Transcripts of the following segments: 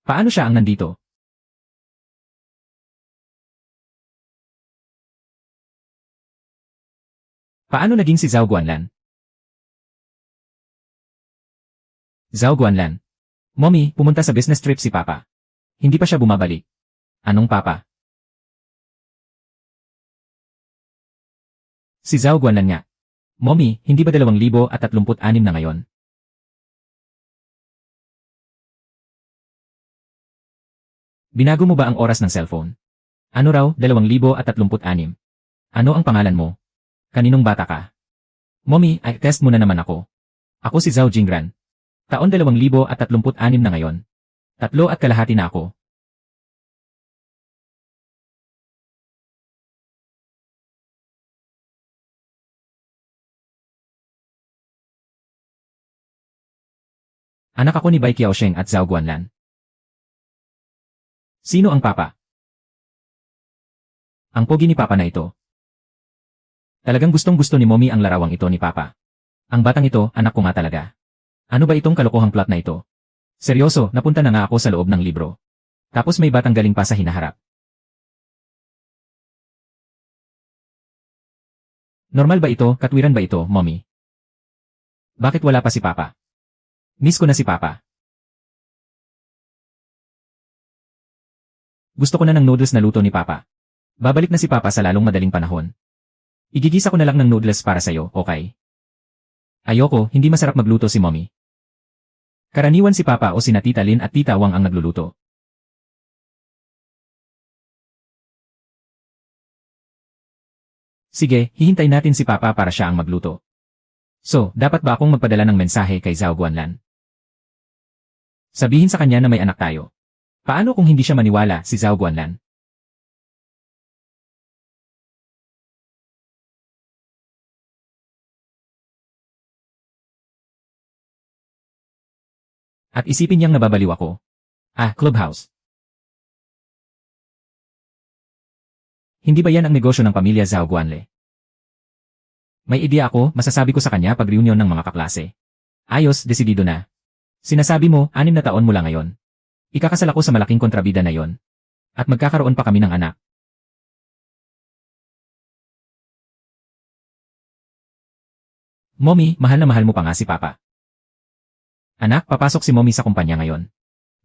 Paano siya ang nandito? Paano naging si Zhao Guanlan? Zhao Guanlan. Mommy, pumunta sa business trip si Papa. Hindi pa siya bumabalik. Anong Papa? Si Zhao Guanlan nga. Mommy, hindi ba 2036 na ngayon? Binago mo ba ang oras ng cellphone? Ano raw, 2036? Ano ang pangalan mo? Kaninong bata ka? Mommy, test mo na naman ako. Ako si Zhao Jingran. Taon 2036 na ngayon. 3.5 na ako. Anak ako ni Bai Qiaosheng at Zhao Guanlan. Sino ang Papa? Ang pogi ni Papa na ito. Talagang gustong-gusto ni Mommy ang larawang ito ni Papa. Ang batang ito, anak ko nga talaga. Ano ba itong kalokohang plot na ito? Seryoso, napunta na nga ako sa loob ng libro. Tapos may batang galing pa sa hinaharap. Normal ba ito, katwiran ba ito, Mommy? Bakit wala pa si Papa? Miss ko na si Papa. Gusto ko na ng noodles na luto ni Papa. Babalik na si Papa sa lalong madaling panahon. Igigisa ko na lang ng noodles para sa'yo, okay? Ayoko, hindi masarap magluto si Mommy. Karaniwan si Papa o sina Tita Lin at Tita Wang ang nagluluto. Sige, hihintay natin si Papa para siya ang magluto. So, dapat ba akong magpadala ng mensahe kay Zhao Guanlan? Sabihin sa kanya na may anak tayo. Paano kung hindi siya maniwala, si Zhao Guanlan? At isipin niyang nababaliw ako. Clubhouse. Hindi ba yan ang negosyo ng pamilya Zhao Guanle? May ideya ako, masasabi ko sa kanya pag reunion ng mga kaklase. Ayos, desidido na. Sinasabi mo, 6 na taon mula ngayon. Ikakasal ako sa malaking kontrabida na yon. At magkakaroon pa kami ng anak. Mommy, mahal na mahal mo pa nga si Papa. Anak, papasok si Mommy sa kumpanya ngayon.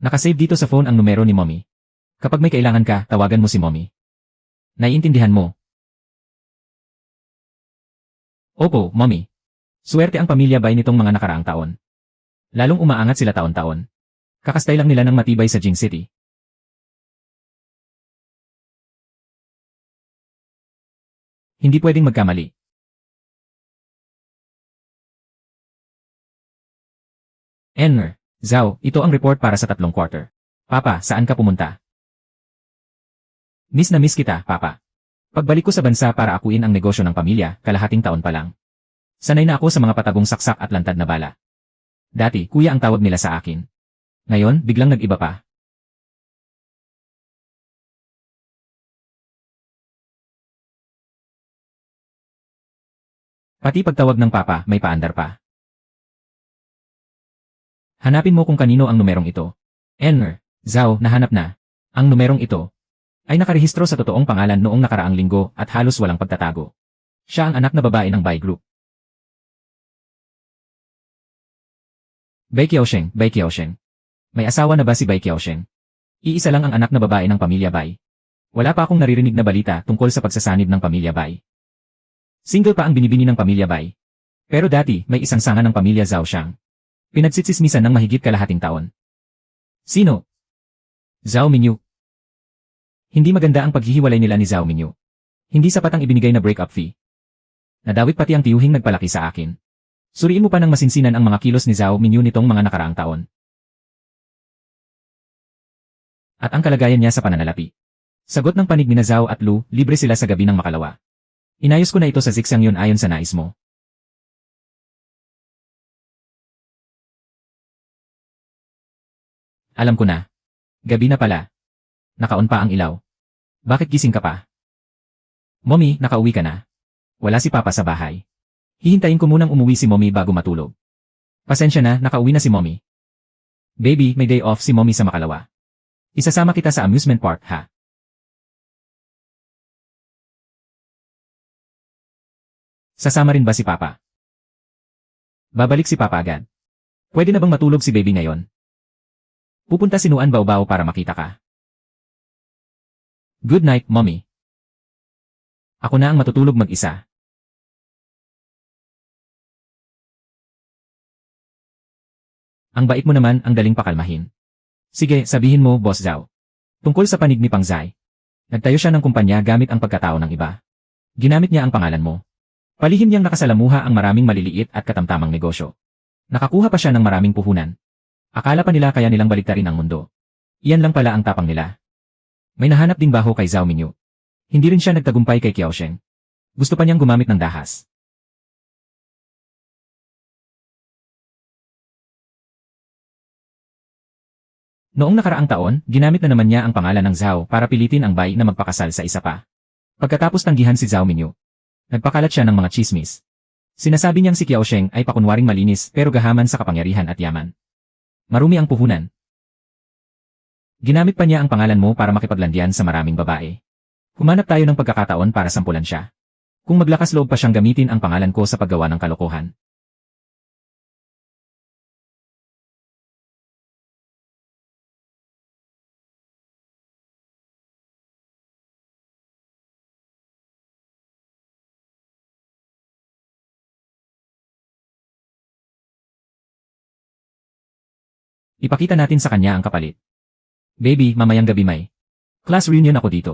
Nakasave dito sa phone ang numero ni Mommy. Kapag may kailangan ka, tawagan mo si Mommy. Naiintindihan mo? Opo, Mommy. Swerte ang pamilya Bai nitong mga nakaraang taon. Lalong umaangat sila taon-taon. Kakastay lang nila ng matibay sa Jing City. Hindi pwedeng magkamali. Zhao, ito ang report para sa 3 quarter. Papa, saan ka pumunta? Miss na miss kita, Papa. Pagbalik ko sa bansa para akuin ang negosyo ng pamilya, kalahating taon pa lang. Sanay na ako sa mga patagong saksak at lantad na bala. Dati, kuya ang tawag nila sa akin. Ngayon, biglang nag-iba pa. Pati pagtawag ng Papa, may paandar pa. Hanapin mo kung kanino ang numerong ito. Zhao, nahanap na. Ang numerong ito ay nakarehistro sa totoong pangalan noong nakaraang linggo at halos walang pagtatago. Siya ang anak na babae ng Bai Group. Bai Qiaosheng. May asawa na ba si Bai Qiaosheng? Iisa lang ang anak na babae ng pamilya Bai. Wala pa akong naririnig na balita tungkol sa pagsasanib ng pamilya Bai. Single pa ang binibini ng pamilya Bai. Pero dati, may isang sanga ng pamilya Zhao Xiang. Pinagsitsismisan ng mahigit kalahating taon. Sino? Zhao Minyu. Hindi maganda ang paghihiwalay nila ni Zhao Minyu. Hindi sapat ang ibinigay na breakup fee. Nadawit pati ang tiyuhing nagpalaki sa akin. Suriin mo pa ng masinsinan ang mga kilos ni Zhao Minyu nitong mga nakaraang taon. At ang kalagayan niya sa pananalapi. Sagot ng panig ni Zhao at Lu, libre sila sa gabi ng makalawa. Inayos ko na ito sa Zixang yun ayon sa nais mo. Alam ko na. Gabi na pala. Nakaon pa ang ilaw. Bakit gising ka pa? Mommy, nakauwi ka na. Wala si Papa sa bahay. Hihintayin ko munang umuwi si Mommy bago matulog. Pasensya na, nakauwi na si Mommy. Baby, may day off si Mommy sa makalawa. Isasama kita sa amusement park, ha? Sasama rin ba si Papa? Babalik si Papa agad. Pwede na bang matulog si baby ngayon? Pupunta si Nuan Baobao para makita ka. Good night, Mommy. Ako na ang matutulog mag-isa. Ang bait mo naman, ang galing pakalmahin. Sige, sabihin mo, Boss Zhao. Tungkol sa panig ni Pang Zai. Nagtayo siya ng kumpanya gamit ang pagkatao ng iba. Ginamit niya ang pangalan mo. Palihim niyang nakasalamuha ang maraming maliliit at katamtamang negosyo. Nakakuha pa siya ng maraming puhunan. Akala pa nila kaya nilang baliktarin ang mundo. Iyan lang pala ang tapang nila. May nahanap ding baho kay Zhao Minyu. Hindi rin siya nagtagumpay kay Kiao Sheng. Gusto pa niyang gumamit ng dahas. Noong nakaraang taon, ginamit na naman niya ang pangalan ng Zhao para pilitin ang Bai na magpakasal sa isa pa. Pagkatapos tanggihan si Zhao Minyu, nagpakalat siya ng mga chismis. Sinasabi niyang si Kiao Sheng ay pakunwaring malinis pero gahaman sa kapangyarihan at yaman. Marumi ang puhunan. Ginamit pa niya ang pangalan mo para makipaglandian sa maraming babae. Humanap tayo ng pagkakataon para sampulan siya. Kung maglakas loob pa siyang gamitin ang pangalan ko sa paggawa ng kalokohan. Ipakita natin sa kanya ang kapalit. Baby, mamayang gabi may class reunion ako dito.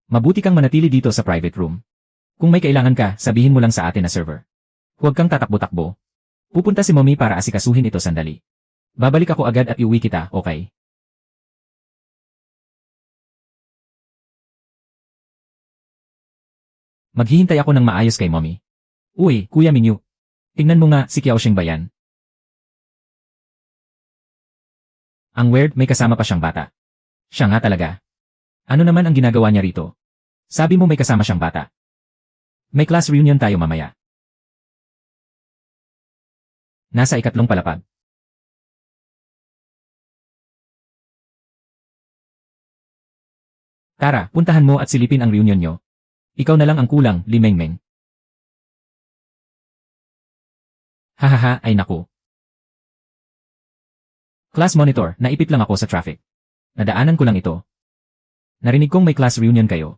Mabuti kang manatili dito sa private room. Kung may kailangan ka, sabihin mo lang sa atin na server. Huwag kang tatakbo-takbo. Pupunta si Mommy para asikasuhin ito sandali. Babalik ako agad at iuwi kita, okay? Maghihintay ako ng maayos kay Mommy. Uy, Kuya Minyu. Tingnan mo nga, si Kiao Sheng ba yan? Ang weird, may kasama pa siyang bata. Siya nga talaga. Ano naman ang ginagawa niya rito? Sabi mo may kasama siyang bata. May class reunion tayo mamaya. Nasa ikatlong palapag. Tara, puntahan mo at silipin ang reunion nyo. Ikaw na lang ang kulang, Li Mengmeng. Hahaha, ay naku. Class monitor, naipit lang ako sa traffic. Nadaanan ko lang ito. Narinig kong may class reunion kayo.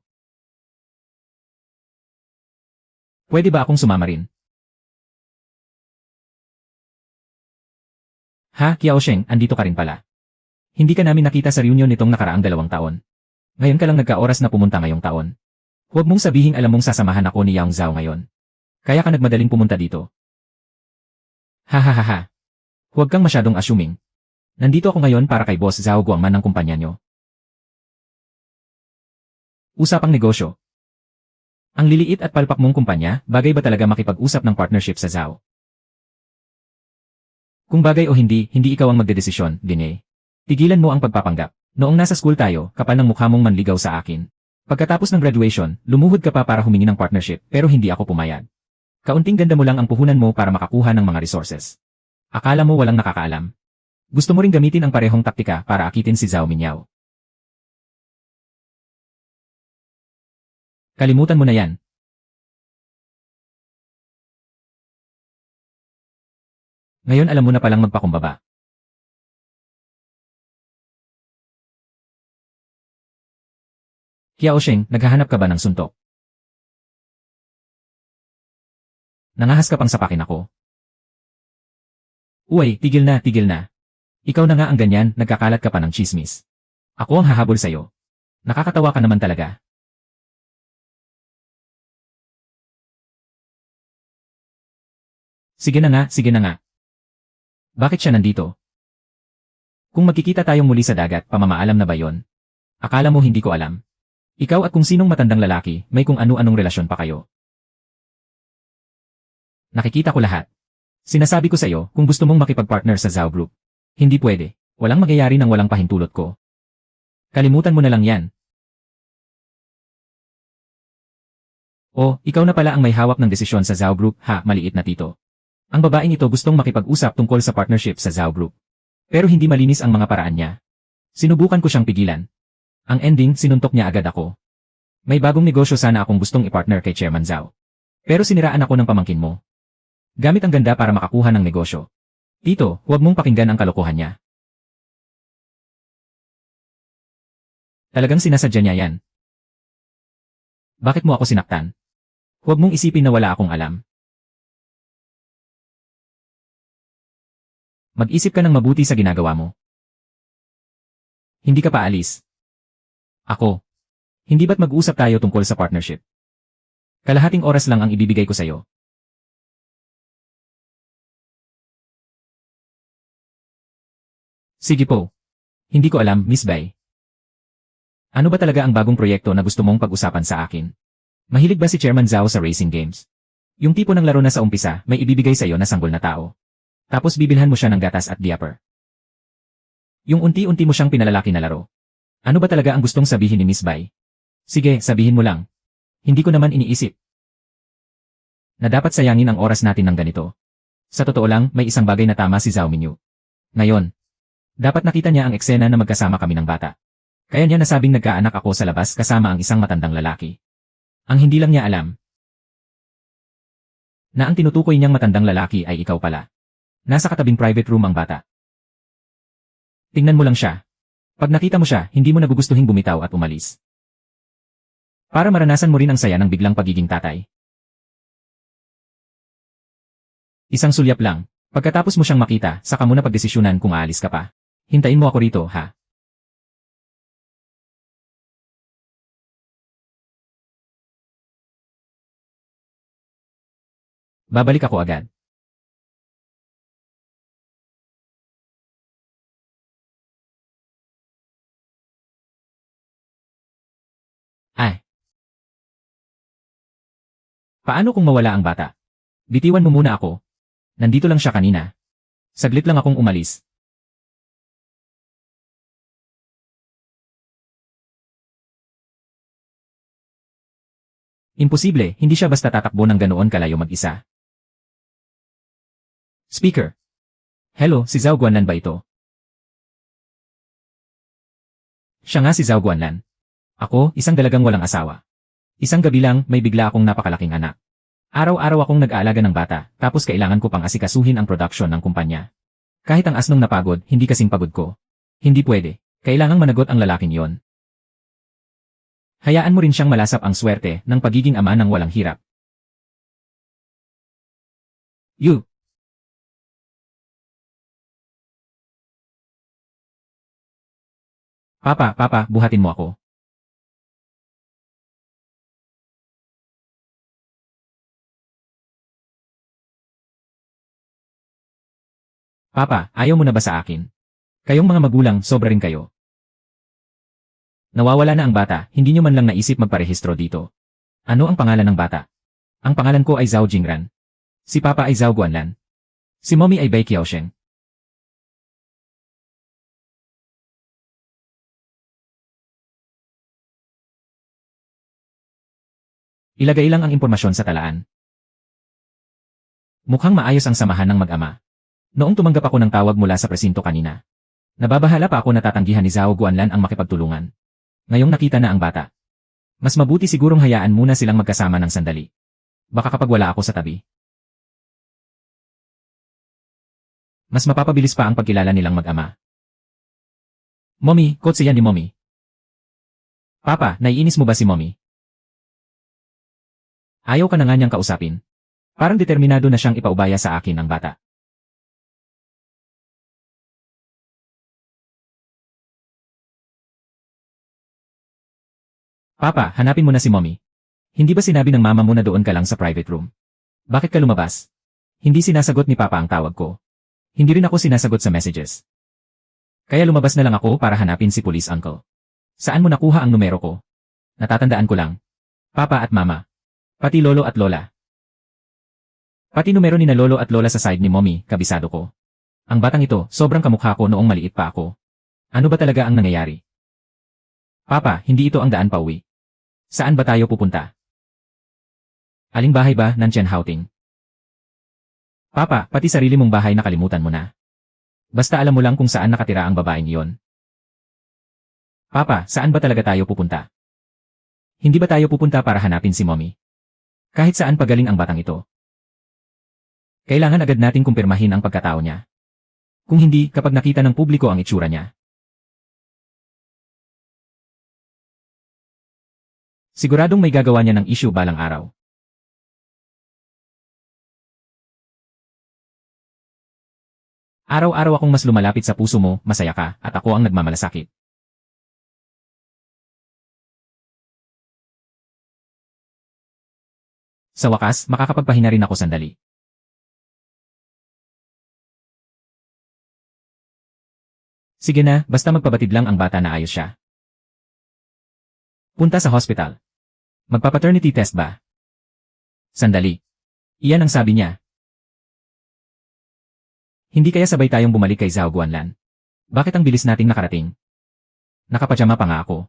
Pwede ba akong sumama rin? Ha, Kiao Sheng, andito ka rin pala. Hindi ka namin nakita sa reunion nitong nakaraang 2 taon. Ngayon ka lang nagka-oras na pumunta ngayong taon. Huwag mong sabihing alam mong sasamahan ako ni Yang Zhao ngayon. Kaya ka nagmadaling pumunta dito. Ha. Huwag kang masyadong assuming. Nandito ako ngayon para kay Boss Zhao Guangman ng kumpanya nyo. Usapang negosyo. Ang liliit at palpak mong kumpanya, bagay ba talaga makipag-usap ng partnership sa Zhao? Kung bagay o hindi, hindi ikaw ang magdedesisyon, Dine. Tigilan mo ang pagpapanggap. Noong nasa school tayo, kapal ng mukha mong manligaw sa akin. Pagkatapos ng graduation, lumuhod ka pa para humingi ng partnership, pero hindi ako pumayag. Kaunting ganda mo lang ang puhunan mo para makakuha ng mga resources. Akala mo walang nakakaalam. Gusto mo ring gamitin ang parehong taktika para akitin si Zhao Minyao. Kalimutan mo na yan. Ngayon alam mo na palang magpakumbaba. Kiao Sheng, naghahanap ka ba ng suntok? Nangahas ka pang sapakin ako. Uy, tigil na. Ikaw na nga ang ganyan, nagkakalat ka pa ng chismis. Ako ang hahabol sa'yo. Nakakatawa ka naman talaga. Sige na nga. Bakit siya nandito? Kung magkikita tayong muli sa dagat, pamamaalam na ba yon? Akala mo hindi ko alam? Ikaw at kung sinong matandang lalaki, may kung ano-anong relasyon pa kayo. Nakikita ko lahat. Sinasabi ko sa'yo, kung gusto mong makipag-partner sa Zhao Group, hindi pwede. Walang magyayari nang walang pahintulot ko. Kalimutan mo na lang yan. Oh, ikaw na pala ang may hawak ng desisyon sa Zhao Group, ha, maliit na tito. Ang babaeng ito gustong makipag-usap tungkol sa partnership sa Zhao Group. Pero hindi malinis ang mga paraan niya. Sinubukan ko siyang pigilan. Ang ending, sinuntok niya agad ako. May bagong negosyo sana akong gustong i-partner kay Chairman Zhao. Pero siniraan ako ng pamangkin mo. Gamit ang ganda para makakuha ng negosyo. Tito, huwag mong pakinggan ang kalokohan niya. Talagang sinasadya niya yan. Bakit mo ako sinaktan? Huwag mong isipin na wala akong alam. Mag-isip ka ng mabuti sa ginagawa mo. Hindi ka pa alis. Ako. Hindi ba't mag-usap tayo tungkol sa partnership? Kalahating oras lang ang ibibigay ko sa'yo. Sige po. Hindi ko alam, Miss Bai. Ano ba talaga ang bagong proyekto na gusto mong pag-usapan sa akin? Mahilig ba si Chairman Zhao sa racing games? Yung tipo ng laro na sa umpisa, may ibibigay sa'yo na sanggol na tao. Tapos bibilhan mo siya ng gatas at diaper. Yung unti-unti mo siyang pinalalaki na laro. Ano ba talaga ang gustong sabihin ni Miss Bai? Sige, sabihin mo lang. Hindi ko naman iniisip na dapat sayangin ang oras natin ng ganito. Sa totoo lang, may isang bagay na tama si Zhao Minyu. Ngayon, dapat nakita niya ang eksena na magkasama kami ng bata. Kaya niya nasabing nagkaanak ako sa labas kasama ang isang matandang lalaki. Ang hindi lang niya alam, na ang tinutukoy niyang matandang lalaki ay ikaw pala. Nasa katabing private room ang bata. Tingnan mo lang siya. Pag nakita mo siya, hindi mo nagugustuhing bumitaw at umalis. Para maranasan mo rin ang saya ng biglang pagiging tatay. Isang sulyap lang. Pagkatapos mo siyang makita, saka mo na pagdesisyonan kung aalis ka pa. Hintayin mo ako rito, ha? Babalik ako agad. Ay. Paano kung mawala ang bata? Bitiwan mo muna ako. Nandito lang siya kanina. Saglit lang akong umalis. Imposible, hindi siya basta tatakbo ng ganoon kalayo mag-isa. Speaker. Hello, si Zhao Guanlan ba ito? Siya nga si Zhao Guanlan. Ako, isang dalagang walang asawa. Isang gabi lang, may bigla akong napakalaking anak. Araw-araw akong nag-aalaga ng bata, tapos kailangan ko pang asikasuhin ang production ng kumpanya. Kahit ang asnong napagod, hindi kasing pagod ko. Hindi pwede. Kailangang managot ang lalaking yon. Hayaan mo rin siyang malasap ang swerte ng pagiging ama ng walang hirap. You. Papa, buhatin mo ako. Papa, ayaw mo na ba sa akin? Kayong mga magulang, sobra rin kayo. Nawawala na ang bata, hindi nyo man lang naisip magparehistro dito. Ano ang pangalan ng bata? Ang pangalan ko ay Zhao Jingran. Si Papa ay Zhao Guanlan. Si Mommy ay Bai Qiaosheng. Ilagay lang ang impormasyon sa talaan. Mukhang maayos ang samahan ng mag-ama. Noong tumanggap ako ng tawag mula sa presinto kanina, nababahala pa ako na tatanggihan ni Zhao Guanlan ang makipagtulungan. Ngayong nakita na ang bata. Mas mabuti sigurong hayaan muna silang magkasama ng sandali. Baka kapag wala ako sa tabi, mas mapapabilis pa ang pagkilala nilang mag-ama. Mommy, kotse yan ni Mommy. Papa, naiinis mo ba si Mommy? Ayaw ka na nga niyang kausapin. Parang determinado na siyang ipaubaya sa akin ang bata. Papa, hanapin mo na si Mommy. Hindi ba sinabi ng mama mo na doon ka lang sa private room? Bakit ka lumabas? Hindi sinasagot ni Papa ang tawag ko. Hindi rin ako sinasagot sa messages. Kaya lumabas na lang ako para hanapin si Police Uncle. Saan mo nakuha ang numero ko? Natatandaan ko lang. Papa at Mama. Pati Lolo at Lola. Pati numero ni na Lolo at Lola sa side ni Mommy, kabisado ko. Ang batang ito, sobrang kamukha ko noong maliit pa ako. Ano ba talaga ang nangyayari? Papa, hindi ito ang daan pauwi. Saan ba tayo pupunta? Aling bahay ba ng Tianhaoting? Papa, pati sarili mong bahay nakalimutan mo na. Basta alam mo lang kung saan nakatira ang babaeng iyon. Papa, saan ba talaga tayo pupunta? Hindi ba tayo pupunta para hanapin si Mommy? Kahit saan pagaling ang batang ito. Kailangan agad nating kumpirmahin ang pagkatao niya. Kung hindi, kapag nakita ng publiko ang itsura niya. Siguradong may gagawa niya ng issue balang araw. Araw-araw akong mas lumalapit sa puso mo, masaya ka, at ako ang nagmamalasakit. Sa wakas, makakapagpahinga rin ako sandali. Sige na, basta magpabatid lang ang bata na ayos siya. Punta sa hospital. Magpa-paternity test ba? Sandali. Iyan ang sabi niya. Hindi kaya sabay tayong bumalik kay Zhao Guanlan? Bakit ang bilis nating nakarating? Nakapajama pa nga ako.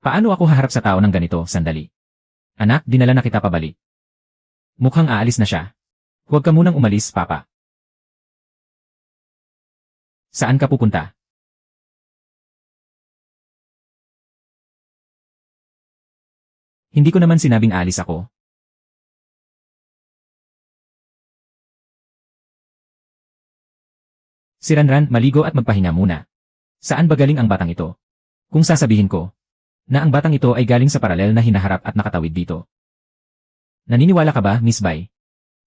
Paano ako haharap sa tao ng ganito, sandali? Anak, dinala na kita pabalik. Mukhang aalis na siya. Huwag ka munang umalis, Papa. Saan ka pupunta? Hindi ko naman sinabing aalis ako. Si Ranran, maligo at magpahinga muna. Saan ba galing ang batang ito? Kung sasabihin ko, na ang batang ito ay galing sa paralel na hinaharap at nakatawid dito. Naniniwala ka ba, Miss Bai?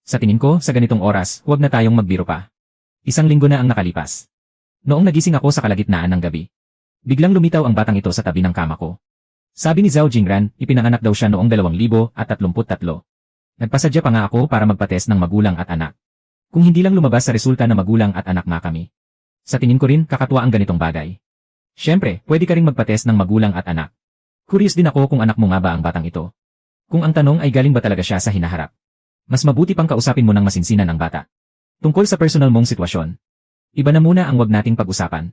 Sa tingin ko, sa ganitong oras, huwag na tayong magbiro pa. 1 linggo na ang nakalipas. Noong nagising ako sa kalagitnaan ng gabi, biglang lumitaw ang batang ito sa tabi ng kama ko. Sabi ni Zhao Jingran, ipinanganak daw siya noong 2033. Nagpasadya pa nga ako para magpates ng magulang at anak. Kung hindi lang lumabas sa resulta na magulang at anak nga kami. Sa tingin ko rin, kakatuwa ang ganitong bagay. Siyempre, pwede ka ring magpates ng magulang at anak. Curious din ako kung anak mo nga ba ang batang ito. Kung ang tanong ay galing ba talaga siya sa hinaharap. Mas mabuti pang kausapin mo ng masinsinan ang bata. Tungkol sa personal mong sitwasyon. Iba na muna ang wag nating pag-usapan.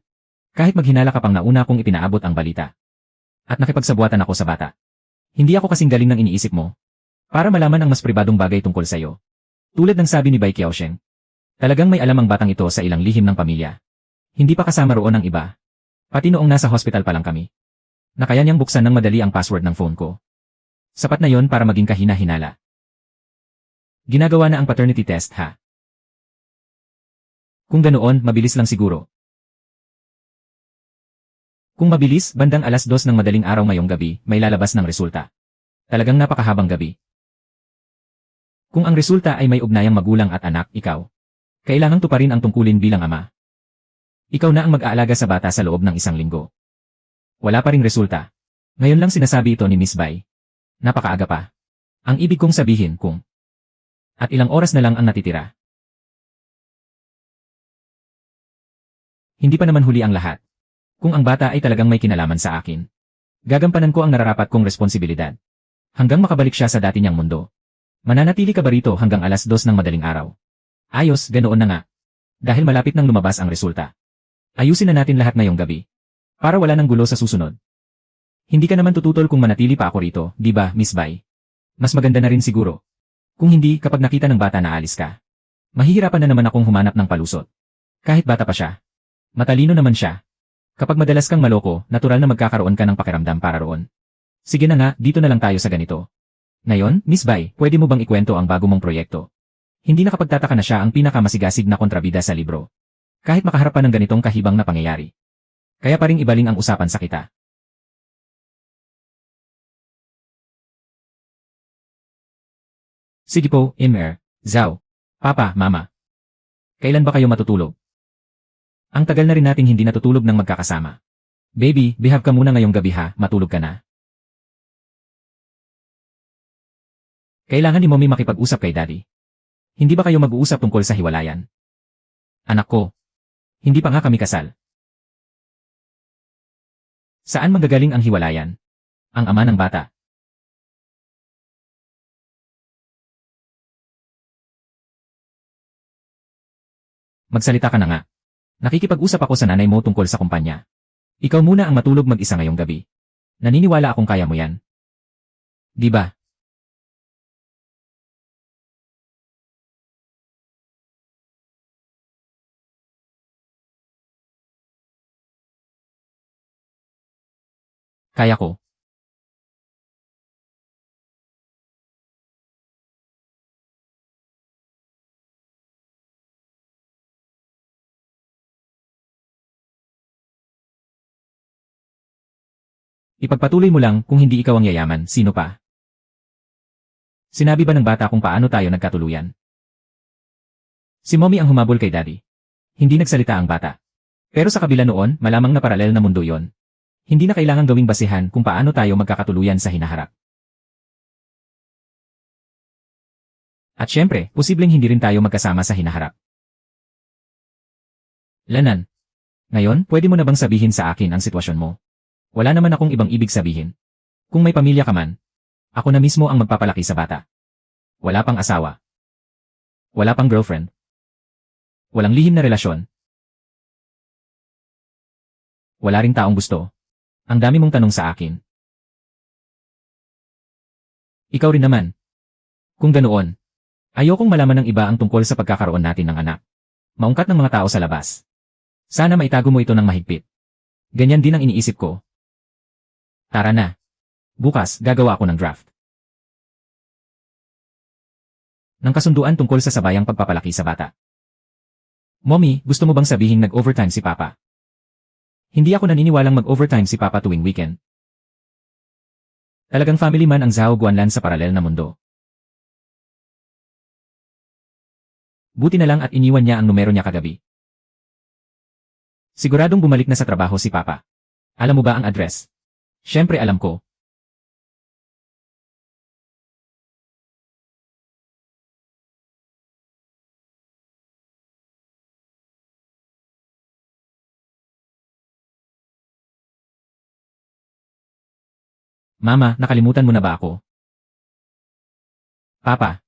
Kahit maghinala ka pang nauna kung ipinaabot ang balita. At nakipagsabuatan ako sa bata. Hindi ako kasing galing ng iniisip mo. Para malaman ang mas pribadong bagay tungkol sa'yo. Tulad ng sabi ni Bai Qiaosheng. Talagang may alam ang batang ito sa ilang lihim ng pamilya. Hindi pa kasama roon ang iba. Pati noong nasa hospital pa lang kami. Na kaya niyang buksan ng madali ang password ng phone ko. Sapat na yon para maging kahina-hinala. Ginagawa na ang paternity test, ha? Kung ganoon, mabilis lang siguro. Kung mabilis, bandang 2:00 ng madaling araw ngayong gabi, may lalabas ng resulta. Talagang napakahabang gabi. Kung ang resulta ay may ugnayang magulang at anak, ikaw. Kailangang tuparin ang tungkulin bilang ama. Ikaw na ang mag-aalaga sa bata sa loob ng 1 linggo. Wala pa ring resulta. Ngayon lang sinasabi ito ni Miss Bai. Napakaaga pa. Ang ibig kong sabihin kung at ilang oras na lang ang natitira. Hindi pa naman huli ang lahat. Kung ang bata ay talagang may kinalaman sa akin, gagampanan ko ang nararapat kong responsibilidad. Hanggang makabalik siya sa dati niyang mundo. Mananatili ka ba rito hanggang 2:00 ng madaling araw? Ayos, ganoon na nga. Dahil malapit nang lumabas ang resulta. Ayusin na natin lahat ngayong gabi. Para wala nang gulo sa susunod. Hindi ka naman tututol kung manatili pa ako rito, di ba, Miss Bai? Mas maganda na rin siguro. Kung hindi, kapag nakita ng bata na alis ka, mahihirapan na naman akong humanap ng palusot. Kahit bata pa siya. Matalino naman siya. Kapag madalas kang maloko, natural na magkakaroon ka ng pakiramdam para roon. Sige na nga, dito na lang tayo sa ganito. Ngayon, Miss Bai, pwede mo bang ikwento ang bago mong proyekto? Hindi nakapagtataka na siya ang pinakamasigasig na kontrabida sa libro. Kahit makaharap pa ng ganitong kahibang na pangyayari. Kaya pa ring ibaling ang usapan sa kita. Sige po, Imer, Zhao, Papa, Mama. Kailan ba kayo matutulog? Ang tagal na rin nating hindi natutulog ng magkakasama. Baby, behave ka muna ngayong gabi ha, matulog ka na. Kailangan ni Mommy makipag-usap kay Daddy. Hindi ba kayo mag-uusap tungkol sa hiwalayan? Anak ko. Hindi pa nga kami kasal. Saan manggagaling ang hiwalayan? Ang ama ng bata. Magsalita ka na nga. Nakikipag-usap ako sa nanay mo tungkol sa kumpanya. Ikaw muna ang matulog mag-isa ngayong gabi. Naniniwala akong kaya mo yan. Di ba? Kaya ko. Ipagpatuloy mo lang kung hindi ikaw ang yayaman, sino pa? Sinabi ba ng bata kung paano tayo nagkatuluyan? Si Mommy ang humabol kay Daddy. Hindi nagsalita ang bata. Pero sa kabila noon, malamang na paralel na mundo yon. Hindi na kailangang gawing basihan kung paano tayo magkakatuluyan sa hinaharap. At syempre, posibleng hindi rin tayo magkasama sa hinaharap. Lanan. Ngayon, pwede mo na bang sabihin sa akin ang sitwasyon mo? Wala naman akong ibang ibig sabihin. Kung may pamilya ka man, ako na mismo ang magpapalaki sa bata. Wala pang asawa. Wala pang girlfriend. Walang lihim na relasyon. Wala ring taong gusto. Ang dami mong tanong sa akin. Ikaw rin naman. Kung ganoon, ayokong malaman ng iba ang tungkol sa pagkakaroon natin ng anak. Maungkat ng mga tao sa labas. Sana maitago mo ito ng mahigpit. Ganyan din ang iniisip ko. Tara na. Bukas, gagawa ako ng draft. Ng kasunduan tungkol sa sabayang pagpapalaki sa bata. Mommy, gusto mo bang sabihing nag-overtime si Papa? Hindi ako naniniwalang mag-overtime si Papa tuwing weekend. Talagang family man ang Zhao Guanlan sa paralel na mundo. Buti na lang at iniwan niya ang numero niya kagabi. Siguradong bumalik na sa trabaho si Papa. Alam mo ba ang address? Siyempre alam ko. Mama, nakalimutan mo na ba ako? Papa.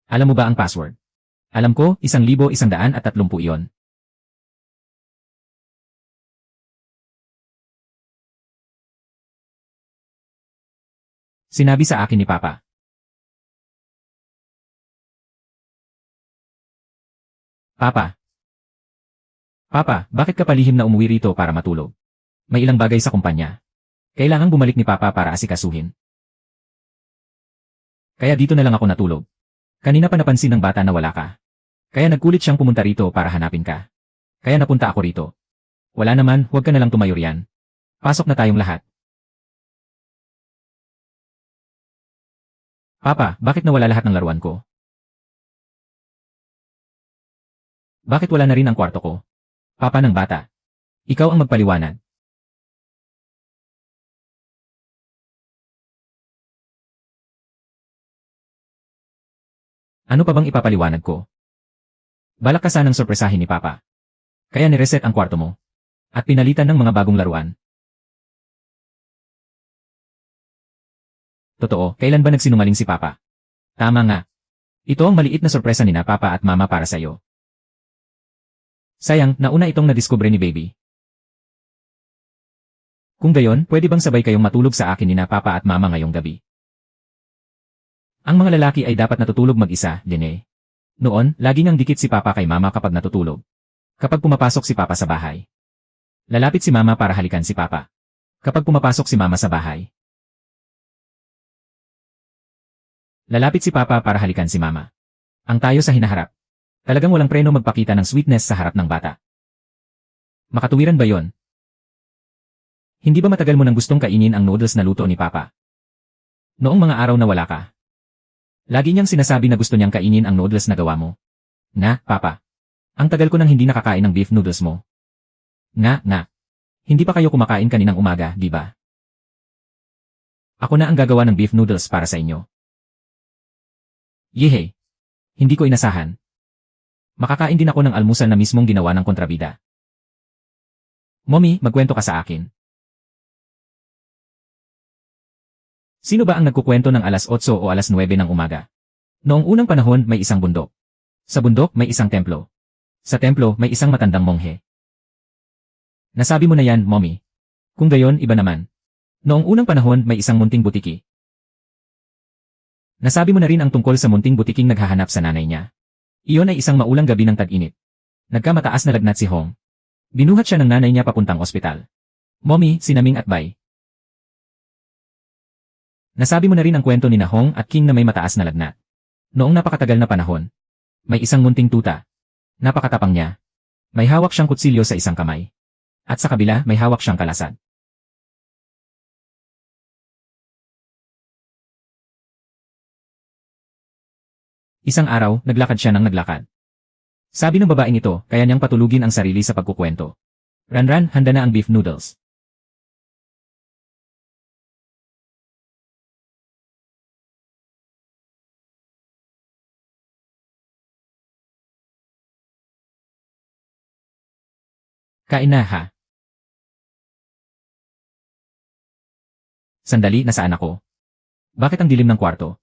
Alam mo ba ang password? Alam ko, 1,130 iyon. Sinabi sa akin ni Papa. Papa. Papa, bakit ka palihim na umuwi rito para matulog? May ilang bagay sa kumpanya. Kailangang bumalik ni Papa para asikasuhin. Kaya dito na lang ako natulog. Kanina pa napansin ng bata na wala ka. Kaya nagkulit siyang pumunta rito para hanapin ka. Kaya napunta ako rito. Wala naman, huwag ka na lang tumayo riyan. Pasok na tayong lahat. Papa, bakit nawala lahat ng laruan ko? Bakit wala na rin ang kwarto ko? Papa ng bata. Ikaw ang magpaliwanag. Ano pa bang ipapaliwanag ko? Balak ka sanang sorpresahin ni Papa. Kaya nireset ang kwarto mo. At pinalitan ng mga bagong laruan. Totoo, kailan ba nagsinungaling si Papa? Tama nga. Ito ang maliit na sorpresa ni na Papa at Mama para sa'yo. Sayang, nauna itong nadiskubre ni Baby. Kung gayon, pwede bang sabay kayong matulog sa akin ni na Papa at Mama ngayong gabi? Ang mga lalaki ay dapat natutulog mag-isa, Dine. Noon, laging ang dikit si Papa kay Mama kapag natutulog. Kapag pumapasok si Papa sa bahay. Lalapit si Mama para halikan si Papa. Kapag pumapasok si Mama sa bahay. Lalapit si Papa para halikan si Mama. Ang tayo sa hinaharap. Talagang walang preno magpakita ng sweetness sa harap ng bata. Makatuwiran ba yon? Hindi ba matagal mo nang gustong kainin ang noodles na luto ni Papa? Noong mga araw na wala ka. Lagi niyang sinasabi na gusto niyang kainin ang noodles na gawa mo. Na, Papa. Ang tagal ko nang hindi nakakain ng beef noodles mo. Nga. Hindi pa kayo kumakain kaninang umaga, di ba? Ako na ang gagawa ng beef noodles para sa inyo. Yehe. Hindi ko inasahan. Makakain din ako ng almusal na mismong ginawa ng kontrabida. Mommy, magkwento ka sa akin. Sino ba ang nagkukwento ng alas 8 o alas 9 ng umaga? Noong unang panahon may isang bundok. Sa bundok may isang templo. Sa templo may isang matandang monghe. Nasabi mo na yan, Mommy. Kung gayon, iba naman. Noong unang panahon may isang munting butiki. Nasabi mo na rin ang tungkol sa munting butiking naghahanap sa nanay niya. Iyon ay isang maulang gabi ng tag-init. Nagkamataas na lagnat si Hong. Binuhat siya ng nanay niya papuntang ospital. Mommy, sinaming at Bay. Nasabi mo na rin ang kwento ni Hong at King na may mataas na lagnat. Noong napakatagal na panahon, may isang munting tuta. Napakatapang niya. May hawak siyang kutsilyo sa isang kamay. At sa kabila may hawak siyang kalasad. Isang araw, naglakad siya ng naglakad. Sabi ng babaeng ito, kaya niyang patulugin ang sarili sa pagkukwento. Ranran, handa na ang beef noodles. Kain na ha. Sandali, nasaan ako? Bakit ang dilim ng kwarto?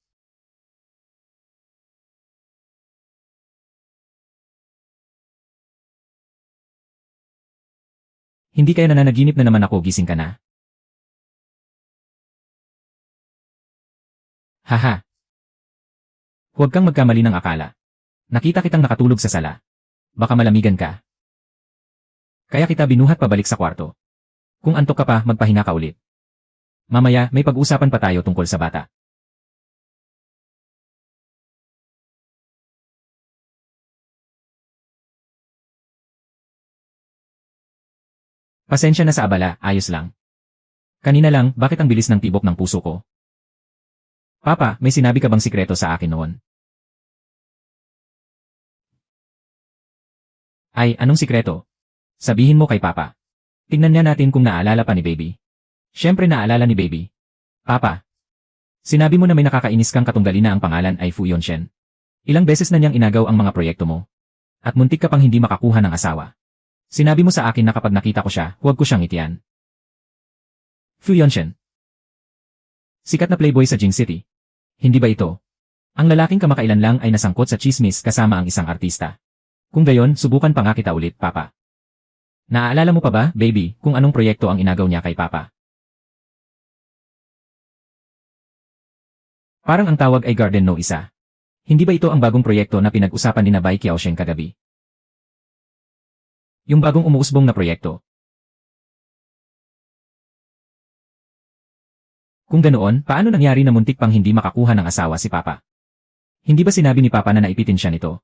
Hindi kaya nananaginip na naman ako, gising ka na? Haha. Huwag kang magkamali ng akala. Nakita kitang nakatulog sa sala. Baka malamigan ka. Kaya kita binuhat pabalik sa kwarto. Kung antok ka pa, magpahinga ka ulit. Mamaya, may pag-usapan pa tayo tungkol sa bata. Pasensya na sa abala, ayos lang. Kanina lang, bakit ang bilis ng tibok ng puso ko? Papa, may sinabi ka bang sikreto sa akin noon? Ay, anong sikreto? Sabihin mo kay Papa. Tingnan niya natin kung naalala pa ni Baby. Siyempre naalala ni Baby. Papa. Sinabi mo na may nakakainis kang katunggali na ang pangalan ay Fu Yonshen. Ilang beses na niyang inagaw ang mga proyekto mo. At muntik ka pang hindi makakuha ng asawa. Sinabi mo sa akin na kapag nakita ko siya, huwag ko siyang itian. Fu Yonshen. Sikat na playboy sa Jing City. Hindi ba ito? Ang lalaking kamakailan lang ay nasangkot sa chismis kasama ang isang artista. Kung gayon, subukan pa nga kita ulit, Papa. Naaalala mo pa ba, Baby, kung anong proyekto ang inagaw niya kay Papa? Parang ang tawag ay Garden No. 1. Hindi ba ito ang bagong proyekto na pinag-usapan ni Bai Qiaosheng kagabi? Yung bagong umuusbong na proyekto. Kung ganoon, paano nangyari na muntik pang hindi makakuha ng asawa si Papa? Hindi ba sinabi ni Papa na naipitin siya nito?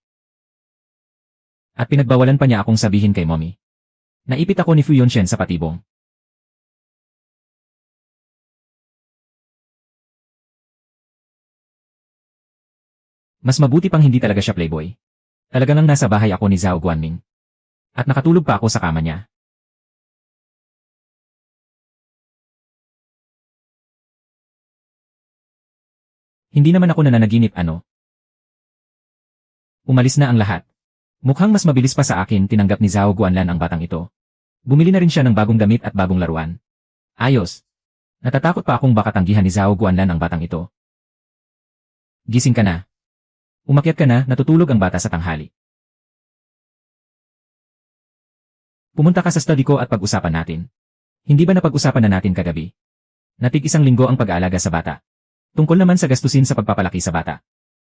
At pinagbawalan pa niya akong sabihin kay Mommy. Naipit ako ni Fu Yonshen sa patibong. Mas mabuti pang hindi talaga siya playboy. Talagang nasa bahay ako ni Zhao Guanming. At nakatulog pa ako sa kama niya. Hindi naman ako nananaginip ano. Umalis na ang lahat. Mukhang mas mabilis pa sa akin tinanggap ni Zhao Guanlan ang batang ito. Bumili na rin siya ng bagong damit at bagong laruan. Ayos. Natatakot pa akong baka tanggihan ni Zhao Guanlan ang batang ito. Gising ka na. Umakyat ka na, natutulog ang bata sa tanghali. Pumunta ka sa study ko at pag-usapan natin. Hindi ba napag-usapan na natin kagabi? Natig 1 linggo ang pag-aalaga sa bata. Tungkol naman sa gastusin sa pagpapalaki sa bata.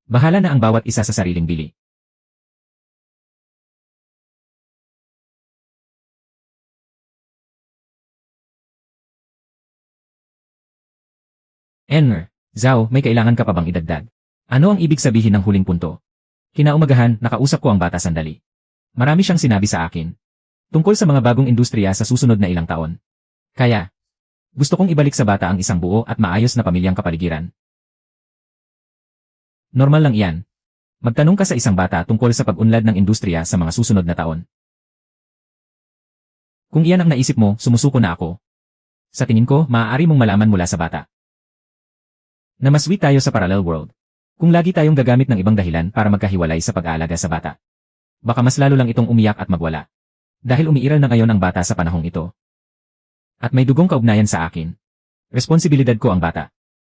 Bahala na ang bawat isa sa sariling bili. Zhao, may kailangan ka pa bang idagdag? Ano ang ibig sabihin ng huling punto? Kinaumagahan, nakausap ko ang bata sandali. Marami siyang sinabi sa akin. Tungkol sa mga bagong industriya sa susunod na ilang taon. Kaya, gusto kong ibalik sa bata ang isang buo at maayos na pamilyang kapaligiran. Normal lang iyan. Magtanong ka sa isang bata tungkol sa pag-unlad ng industriya sa mga susunod na taon. Kung iyan ang naisip mo, sumusuko na ako. Sa tingin ko, maaari mong malaman mula sa bata. Namaswi tayo sa parallel world. Kung lagi tayong gagamit ng ibang dahilan para magkahiwalay sa pag-aalaga sa bata. Baka mas lalo lang itong umiyak at magwala. Dahil umiiral na ngayon ang bata sa panahong ito. At may dugong kaugnayan sa akin. Responsibilidad ko ang bata.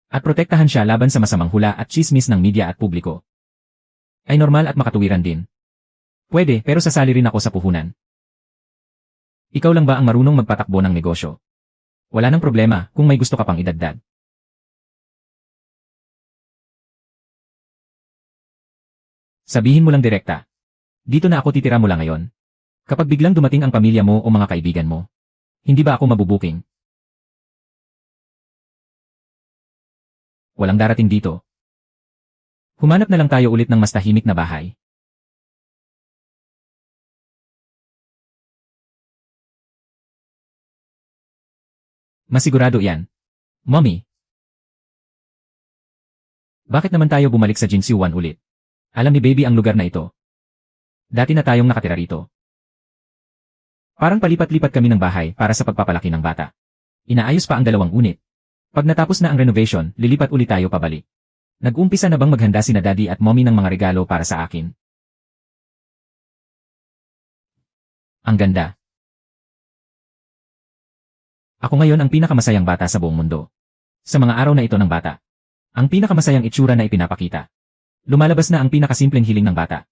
At protektahan siya laban sa masamang hula at chismis ng media at publiko. Ay normal at makatuwiran din. Pwede, pero sasali rin ako sa puhunan. Ikaw lang ba ang marunong magpatakbo ng negosyo? Wala nang problema kung may gusto ka pang idagdag. Sabihin mo lang direkta. Dito na ako titira mula ngayon. Kapag biglang dumating ang pamilya mo o mga kaibigan mo, hindi ba ako mabubuking? Walang darating dito. Humanap na lang tayo ulit ng mas tahimik na bahay. Masigurado yan. Mommy. Bakit naman tayo bumalik sa Jinxiuan ulit? Alam ni baby ang lugar na ito. Dati na tayong nakatira rito. Parang palipat-lipat kami ng bahay para sa pagpapalaki ng bata. Inaayos pa ang 2 unit. Pag natapos na ang renovation, lilipat ulit tayo pabalik. Nag-umpisa na bang maghanda sina daddy at mommy ng mga regalo para sa akin? Ang ganda. Ako ngayon ang pinakamasayang bata sa buong mundo. Sa mga araw na ito ng bata. Ang pinakamasayang itsura na ipinapakita. Lumalabas na ang pinakasimpleng hiling ng bata.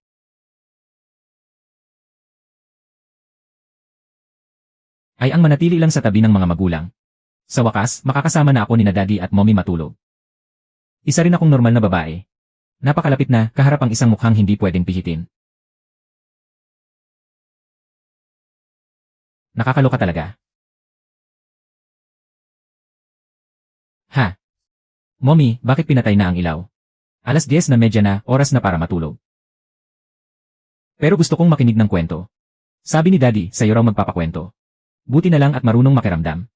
Ay ang manatili lang sa tabi ng mga magulang. Sa wakas, makakasama na ako ni daddy at mommy matulog. Isa rin akong normal na babae. Napakalapit na, kaharap ang isang mukhang hindi pwedeng pihitin. Nakakaloka talaga. Ha? Mommy, bakit pinatay na ang ilaw? 10:30 na, oras na para matulog. Pero gusto kong makinig ng kwento. Sabi ni daddy, sa'yo raw magpapakwento. Buti na lang at marunong makiramdam.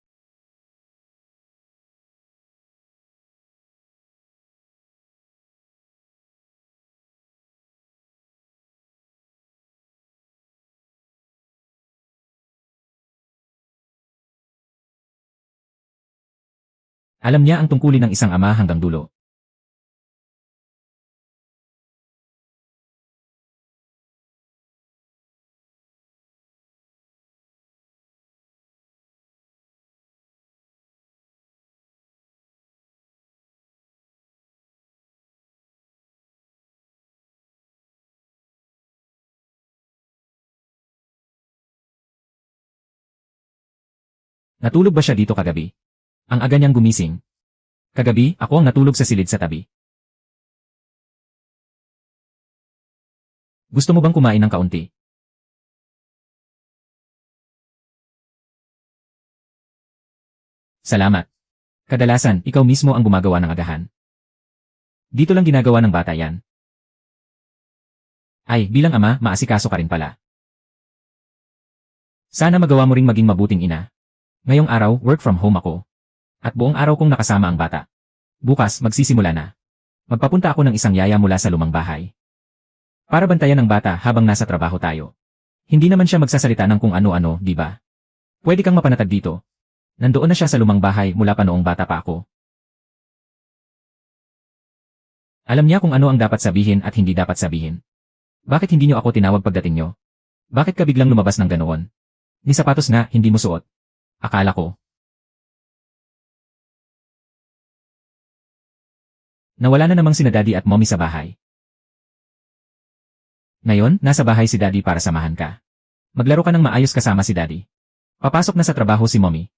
Alam niya ang tungkulin ng isang ama hanggang dulo. Natulog ba siya dito kagabi? Ang aga niyang gumising. Kagabi, ako ang natulog sa silid sa tabi. Gusto mo bang kumain ng kaunti? Salamat. Kadalasan, ikaw mismo ang gumagawa ng agahan. Dito lang ginagawa ng bata yan. Ay, bilang ama, maasikaso ka rin pala. Sana magawa mo ring maging mabuting ina. Ngayong araw, work from home ako. At buong araw kong nakasama ang bata. Bukas, magsisimula na. Magpapunta ako ng isang yaya mula sa lumang bahay. Para bantayan ang bata habang nasa trabaho tayo. Hindi naman siya magsasalita ng kung ano-ano, di ba? Pwede kang mapanatag dito. Nandoon na siya sa lumang bahay mula pa noong bata pa ako. Alam niya kung ano ang dapat sabihin at hindi dapat sabihin. Bakit hindi niyo ako tinawag pagdating niyo? Bakit ka biglang lumabas ng ganoon? Ni sapatos nga, hindi mo suot. Akala ko. Nawala na namang sina daddy at mommy sa bahay. Ngayon, nasa bahay si daddy para samahan ka. Maglaro ka ng maayos kasama si daddy. Papasok na sa trabaho si mommy.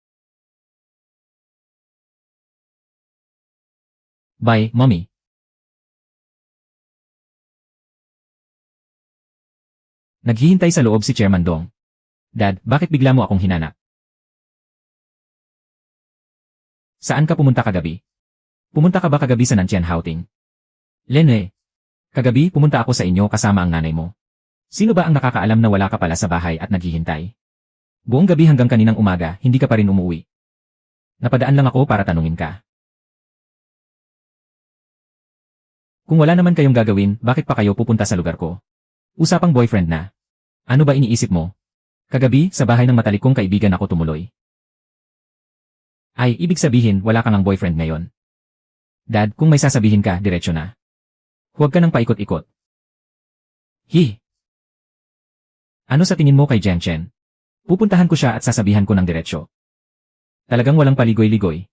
Bye, mommy. Naghihintay sa loob si Chairman Dong. Dad, bakit bigla mo akong hinanap? Saan ka pumunta kagabi? Pumunta ka ba kagabi sa Nantian Houting? Lene. Kagabi pumunta ako sa inyo kasama ang nanay mo. Sino ba ang nakakaalam na wala ka pala sa bahay at naghihintay? Buong gabi hanggang kaninang umaga, hindi ka pa rin umuwi. Napadaan lang ako para tanungin ka. Kung wala naman kayong gagawin, bakit pa kayo pupunta sa lugar ko? Usapang boyfriend na. Ano ba iniisip mo? Kagabi, sa bahay ng matalikong kaibigan ako tumuloy. Ay, ibig sabihin, wala kang ang boyfriend ngayon. Dad, kung may sasabihin ka, diretsyo na. Huwag ka nang paikot-ikot. Ano sa tingin mo kay Jiang Chen? Pupuntahan ko siya at sasabihan ko ng diretsyo. Talagang walang paligoy-ligoy.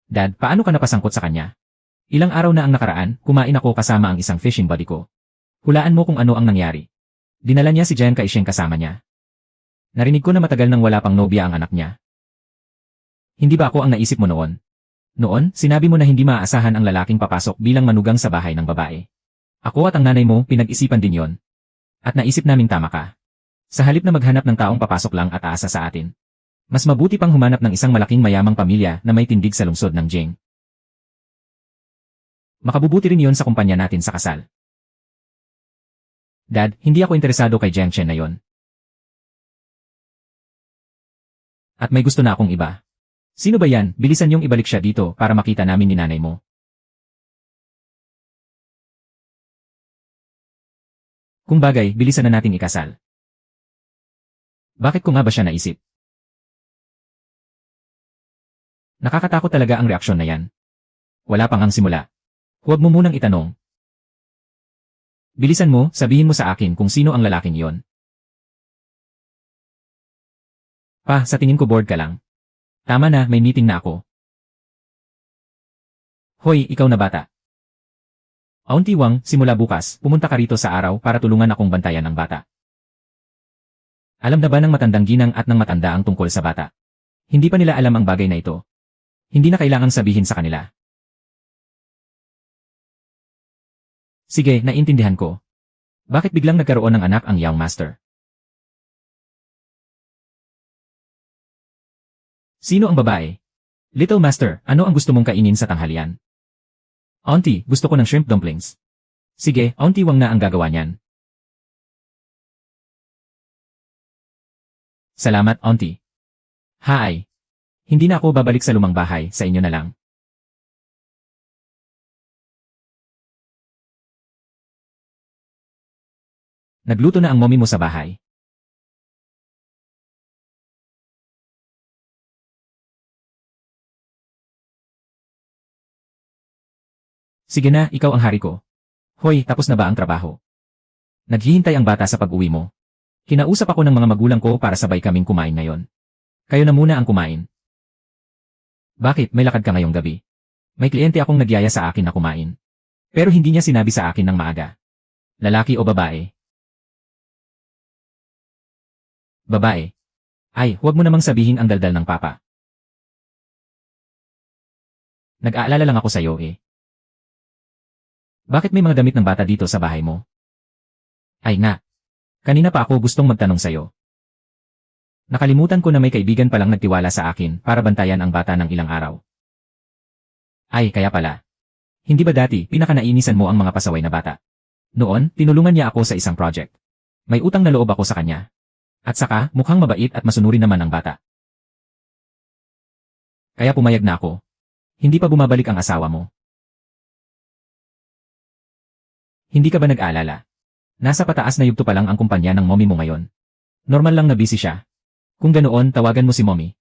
Dad, paano ka napasangkot sa kanya? Ilang araw na ang nakaraan, kumain ako kasama ang isang fishing buddy ko. Hulaan mo kung ano ang nangyari. Dinala niya si Jian Kaisheng kasama niya. Narinig ko na matagal nang wala pang nobya ang anak niya. Hindi ba ako ang naisip mo noon? Noon, sinabi mo na hindi maaasahan ang lalaking papasok bilang manugang sa bahay ng babae. Ako at ang nanay mo, pinag-isipan din yon. At naisip naming tama ka. Sa halip na maghanap ng taong papasok lang at aasa sa atin. Mas mabuti pang humanap ng isang malaking mayamang pamilya na may tindig sa lungsod ng Jing. Makabubuti rin yon sa kumpanya natin sa kasal. Dad, hindi ako interesado kay Jiang Chen na yon. At may gusto na akong iba. Sino ba yan? Bilisan niyong ibalik siya dito para makita namin ni nanay mo. Kung bagay, bilisan na nating ikasal. Bakit ko nga ba siya naisip? Nakakatakot talaga ang reaksyon na yan. Wala pang ang simula. Huwag mo munang itanong. Bilisan mo, sabihin mo sa akin kung sino ang lalaking iyon. Pa, sa tingin ko bored ka lang. Tama na, may meeting na ako. Hoy, ikaw na bata. Auntie Wang, simula bukas, pumunta ka rito sa araw para tulungan akong bantayan ng bata. Alam na ba ng matandang ginang at ng matanda ang tungkol sa bata? Hindi pa nila alam ang bagay na ito. Hindi na kailangang sabihin sa kanila. Sige, naintindihan ko. Bakit biglang nagkaroon ng anak ang young master? Sino ang babae? Little master, ano ang gusto mong kainin sa tanghalian? Auntie, gusto ko ng shrimp dumplings. Sige, Auntie Wang na ang gagawa niyan. Salamat, Auntie. Hi. Hindi na ako babalik sa lumang bahay, sa inyo na lang. Nagluto na ang mommy mo sa bahay. Sige na, ikaw ang hari ko. Hoy, tapos na ba ang trabaho? Naghihintay ang bata sa pag-uwi mo. Kinausap ako ng mga magulang ko para sabay kaming kumain ngayon. Kayo na muna ang kumain. Bakit, may lakad ka ngayong gabi? May kliyente akong nagyaya sa akin na kumain. Pero hindi niya sinabi sa akin ng maaga. Lalaki o babae? Babae. Ay, huwag mo namang sabihin ang daldal ng papa. Nag-aalala lang ako sa'yo eh. Bakit may mga damit ng bata dito sa bahay mo? Ay nga. Kanina pa ako gustong magtanong sa'yo. Nakalimutan ko na may kaibigan palang nagtiwala sa akin para bantayan ang bata ng ilang araw. Ay, kaya pala. Hindi ba dati pinakanainisan mo ang mga pasaway na bata? Noon, tinulungan niya ako sa isang project. May utang na loob ako sa kanya. At saka, mukhang mabait at masunurin naman ang bata. Kaya pumayag na ako. Hindi pa bumabalik ang asawa mo. Hindi ka ba nag-aalala? Nasa pataas na yugto pa lang ang kumpanya ng mommy mo ngayon. Normal lang na busy siya. Kung ganoon, tawagan mo si mommy.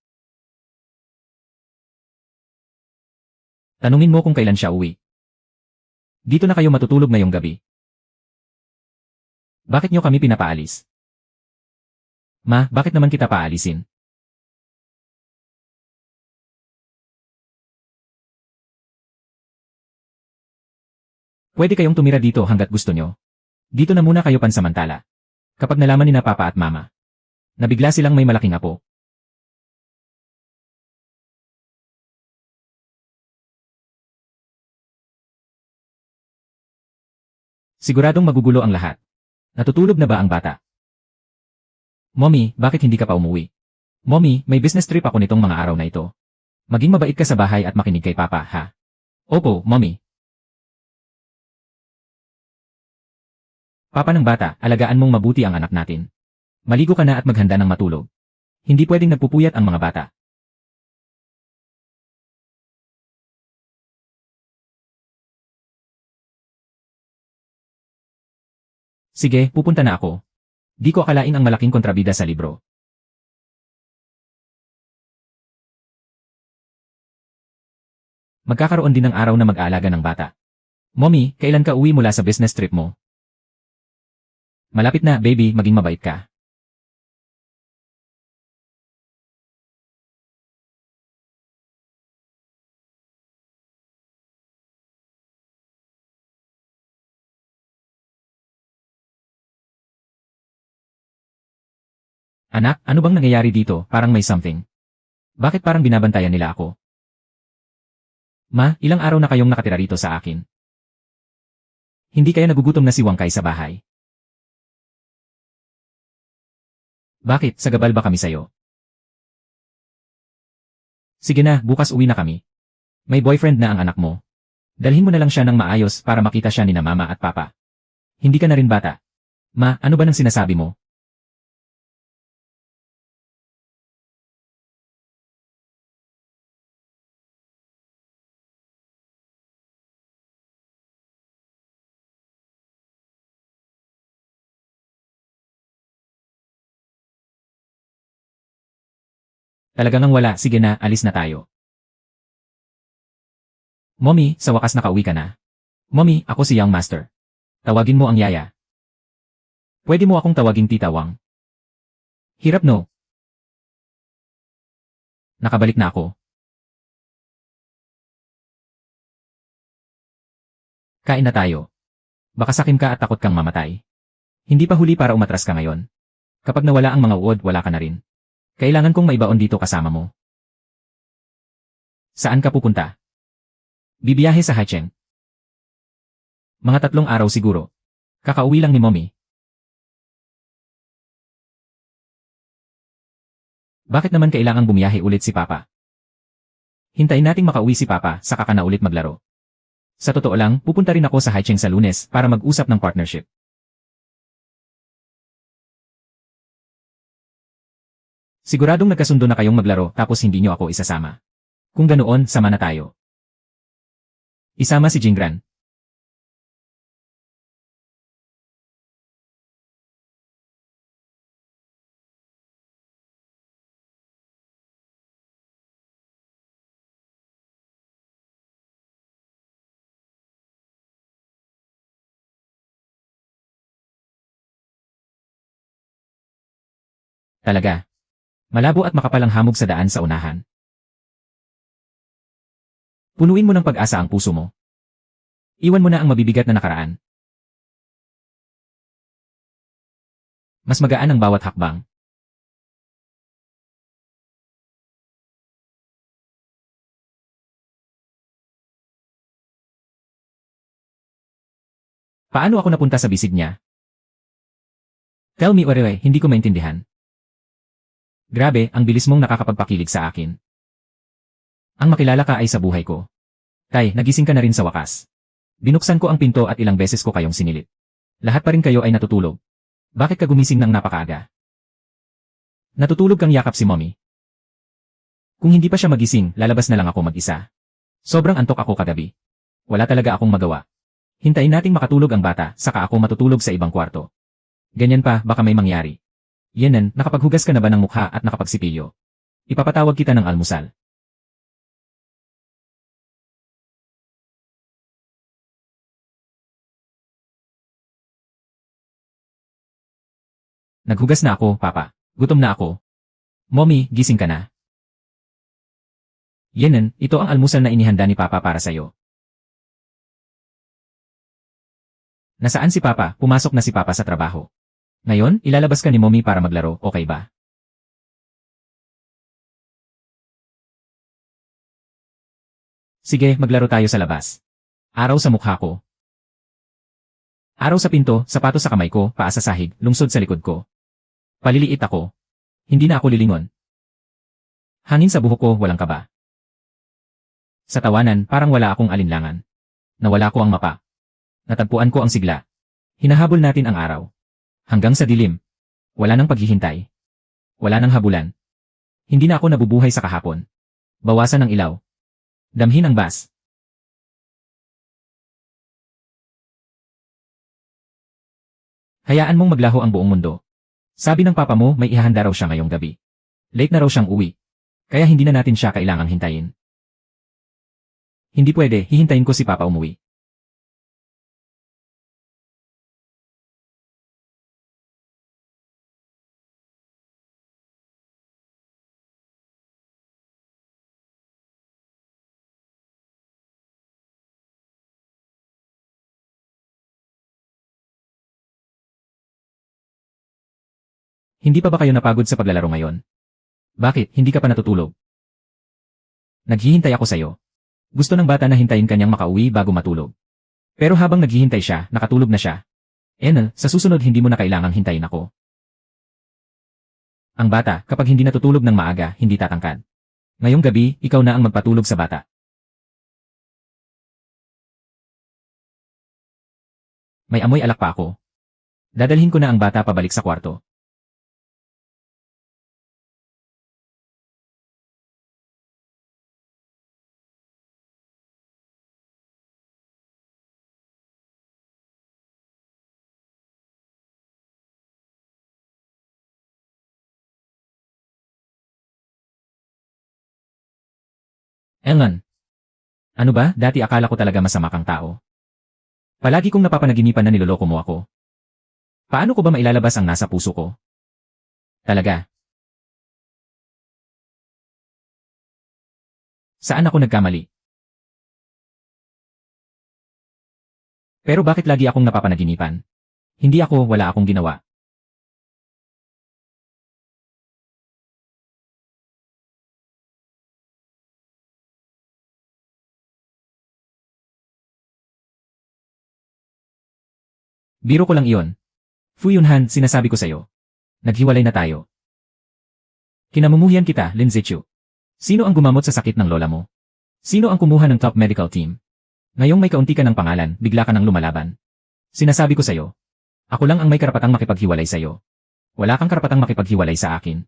Tanungin mo kung kailan siya uwi. Dito na kayo matutulog ngayong gabi. Bakit nyo kami pinapaalis? Ma, bakit naman kita paalisin? Pwede kayong tumira dito hanggat gusto nyo. Dito na muna kayo pansamantala. Kapag nalaman ni na papa at mama, nabigla silang may malaking apo. Siguradong magugulo ang lahat. Natutulog na ba ang bata? Mommy, bakit hindi ka pa umuwi? Mommy, may business trip ako nitong mga araw na ito. Maging mabait ka sa bahay at makinig kay papa, ha? Opo, mommy. Papa ng bata, alagaan mong mabuti ang anak natin. Maligo ka na at maghanda ng matulog. Hindi pwedeng nagpupuyat ang mga bata. Sige, pupunta na ako. Di ko akalain ang malaking kontrabida sa libro. Magkakaroon din ng araw na mag-aalaga ng bata. Mommy, kailan ka uwi mula sa business trip mo? Malapit na, baby, maging mabait ka. Anak, ano bang nangyayari dito? Parang may something. Bakit parang binabantayan nila ako? Ma, ilang araw na kayong nakatira rito sa akin. Hindi kaya nagugutom na si Wangkai sa bahay? Bakit, sagabal ba kami sa'yo? Sige na, bukas uwi na kami. May boyfriend na ang anak mo. Dalhin mo na lang siya ng maayos para makita siya ni na mama at papa. Hindi ka na rin bata. Ma, ano ba nang sinasabi mo? Talagang wala, sige na, alis na tayo. Mommy, sa wakas nakauwi ka na. Mommy, ako si Young Master. Tawagin mo ang yaya. Pwede mo akong tawaging Tita Wang. Hirap no? Nakabalik na ako. Kain na tayo. Baka sakim ka at takot kang mamatay. Hindi pa huli para umatras ka ngayon. Kapag nawala ang mga uod, wala ka na rin. Kailangan kong maibaon dito kasama mo. Saan ka pupunta? Bibiyahe sa Haicheng. Mga 3 araw siguro. Kakauwi lang ni Mommy. Bakit naman kailangang bumiyahe ulit si Papa? Hintayin nating makauwi si Papa, saka ka na ulit maglaro. Sa totoo lang, pupunta rin ako sa Haicheng sa Lunes para mag-usap ng partnership. Siguradong nagkasundo na kayong maglaro tapos hindi nyo ako isasama. Kung ganoon, sama na tayo. Isama si Jingran. Talaga. Malabo at makapalang hamog sa daan sa unahan. Punuin mo ng pag-asa ang puso mo. Iwan mo na ang mabibigat na nakaraan. Mas magaan ang bawat hakbang. Paano ako napunta sa bisig niya? Tell me Orewe, hindi ko maintindihan. Grabe, ang bilis mong nakakapagpakilig sa akin. Ang makilala ka ay sa buhay ko. Tay, nagising ka na rin sa wakas. Binuksan ko ang pinto at ilang beses ko kayong sinilit. Lahat pa rin kayo ay natutulog. Bakit ka gumising ng napakaaga? Natutulog kang yakap si Mommy. Kung hindi pa siya magising, lalabas na lang ako mag-isa. Sobrang antok ako kagabi. Wala talaga akong magawa. Hintayin nating makatulog ang bata, saka ako matutulog sa ibang kwarto. Ganyan pa, baka may mangyari. Yenan, nakapaghugas ka na ba ng mukha at nakapagsipilyo? Ipapatawag kita ng almusal. Naghugas na ako, Papa. Gutom na ako. Mommy, gising ka na. Yenan, ito ang almusal na inihanda ni Papa para sa'yo. Nasaan si Papa? Pumasok na si Papa sa trabaho. Ngayon, ilalabas ka ni Mommy para maglaro, okay ba? Sige, maglaro tayo sa labas. Araw sa mukha ko. Araw sa pinto, sapatos sa kamay ko, paa sa sahig, lungsod sa likod ko. Paliliit ako. Hindi na ako lilingon. Hangin sa buhok ko, walang kaba. Sa tawanan, parang wala akong alinlangan. Nawala ko ang mapa. Natagpuan ko ang sigla. Hinahabol natin ang araw. Hanggang sa dilim. Wala nang paghihintay. Wala nang habulan. Hindi na ako nabubuhay sa kahapon. Bawasan ang ilaw. Damhin ang bas. Hayaan mong maglaho ang buong mundo. Sabi ng papa mo may ihahanda raw siya ngayong gabi. Late na raw siyang uwi. Kaya hindi na natin siya kailangang hintayin. Hindi pwede, hihintayin ko si papa umuwi. Hindi pa ba kayo napagod sa paglalaro ngayon? Bakit, hindi ka pa natutulog? Naghihintay ako sa'yo. Gusto ng bata na hintayin kanyang makauwi bago matulog. Pero habang naghihintay siya, nakatulog na siya. Sa susunod hindi mo na kailangang hintayin ako. Ang bata, kapag hindi natutulog ng maaga, hindi tatangkad. Ngayong gabi, ikaw na ang magpatulog sa bata. May amoy alak pa ako. Dadalhin ko na ang bata pabalik sa kwarto. Ellen, ano ba, dati akala ko talaga masama kang tao. Palagi kong napapanaginipan na niloloko mo ako. Paano ko ba mailalabas ang nasa puso ko? Talaga. Saan ako nagkamali? Pero bakit lagi akong napapanaginipan? Hindi ako, wala akong ginawa. Biro ko lang iyon. Fu Yunhan, sinasabi ko sa'yo. Naghiwalay na tayo. Kinamumuhian kita, Lin Zichu. Sino ang gumamot sa sakit ng lola mo? Sino ang kumuha ng top medical team? Ngayong may kaunti ka ng pangalan, bigla ka nang lumalaban. Sinasabi ko sa'yo. Ako lang ang may karapatang makipaghiwalay sa'yo. Wala kang karapatang makipaghiwalay sa akin.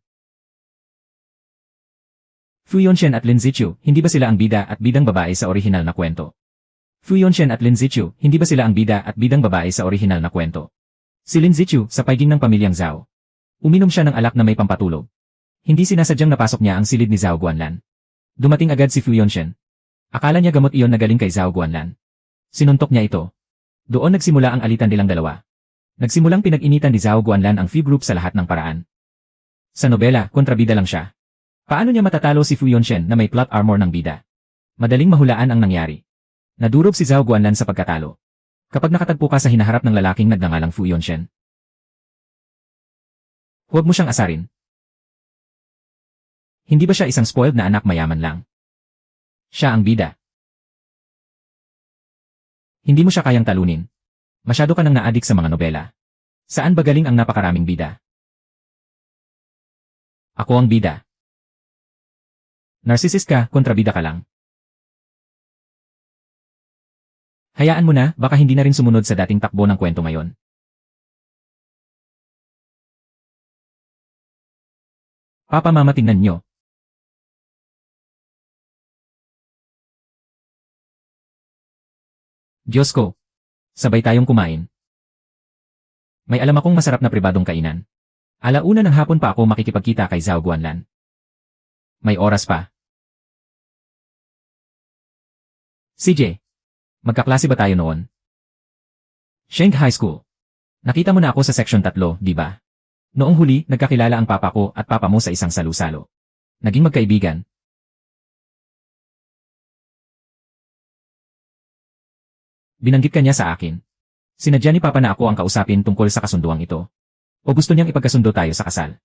Fu Yonshen at Lin Zichu, hindi ba sila ang bida at bidang babae sa orihinal na kwento? Fu Yonshen at Lin Zichu, hindi ba sila ang bida at bidang babae sa orihinal na kwento? Si Lin Zichu, sa paiging ng pamilyang Zhao. Uminom siya ng alak na may pampatulog. Hindi sinasadyang napasok niya ang silid ni Zhao Guanlan. Dumating agad si Fu Yonshen. Akala niya gamot iyon na galing kay Zhao Guanlan. Sinuntok niya ito. Doon nagsimula ang alitan nilang dalawa. Nagsimulang pinag-initan ni Zhao Guanlan ang Fu Group sa lahat ng paraan. Sa nobela, kontrabida lang siya. Paano niya matatalo si Fu Yonshen na may plot armor ng bida? Madaling mahulaan ang nangyari. Nadurog si Zhao Guanlan sa pagkatalo. Kapag nakatagpo ka sa hinaharap ng lalaking nagngangalang Fu Yonshen, huwag mo siyang asarin. Hindi ba siya isang spoiled na anak mayaman lang? Siya ang bida. Hindi mo siya kayang talunin. Masyado ka nang naadik sa mga nobela. Saan ba galing ang napakaraming bida? Ako ang bida. Narcissist ka, kontrabida ka lang. Hayaan mo na, baka hindi na rin sumunod sa dating takbo ng kwento ngayon. Papa mama tingnan nyo. Diyos ko. Sabay tayong kumain. May alam akong masarap na pribadong kainan. Alauna ng hapon pa ako makikipagkita kay Zhao Guanlan. May oras pa. CJ. Magkaklase ba tayo noon? Sheng High School. Nakita mo na ako sa section 3, di ba? Noong huli, nagkakilala ang papa ko at papa mo sa isang salu-salo. Naging magkaibigan. Binanggit ka niya sa akin. Sinadya ni papa na ako ang kausapin tungkol sa kasunduang ito. O gusto niyang ipagkasundo tayo sa kasal.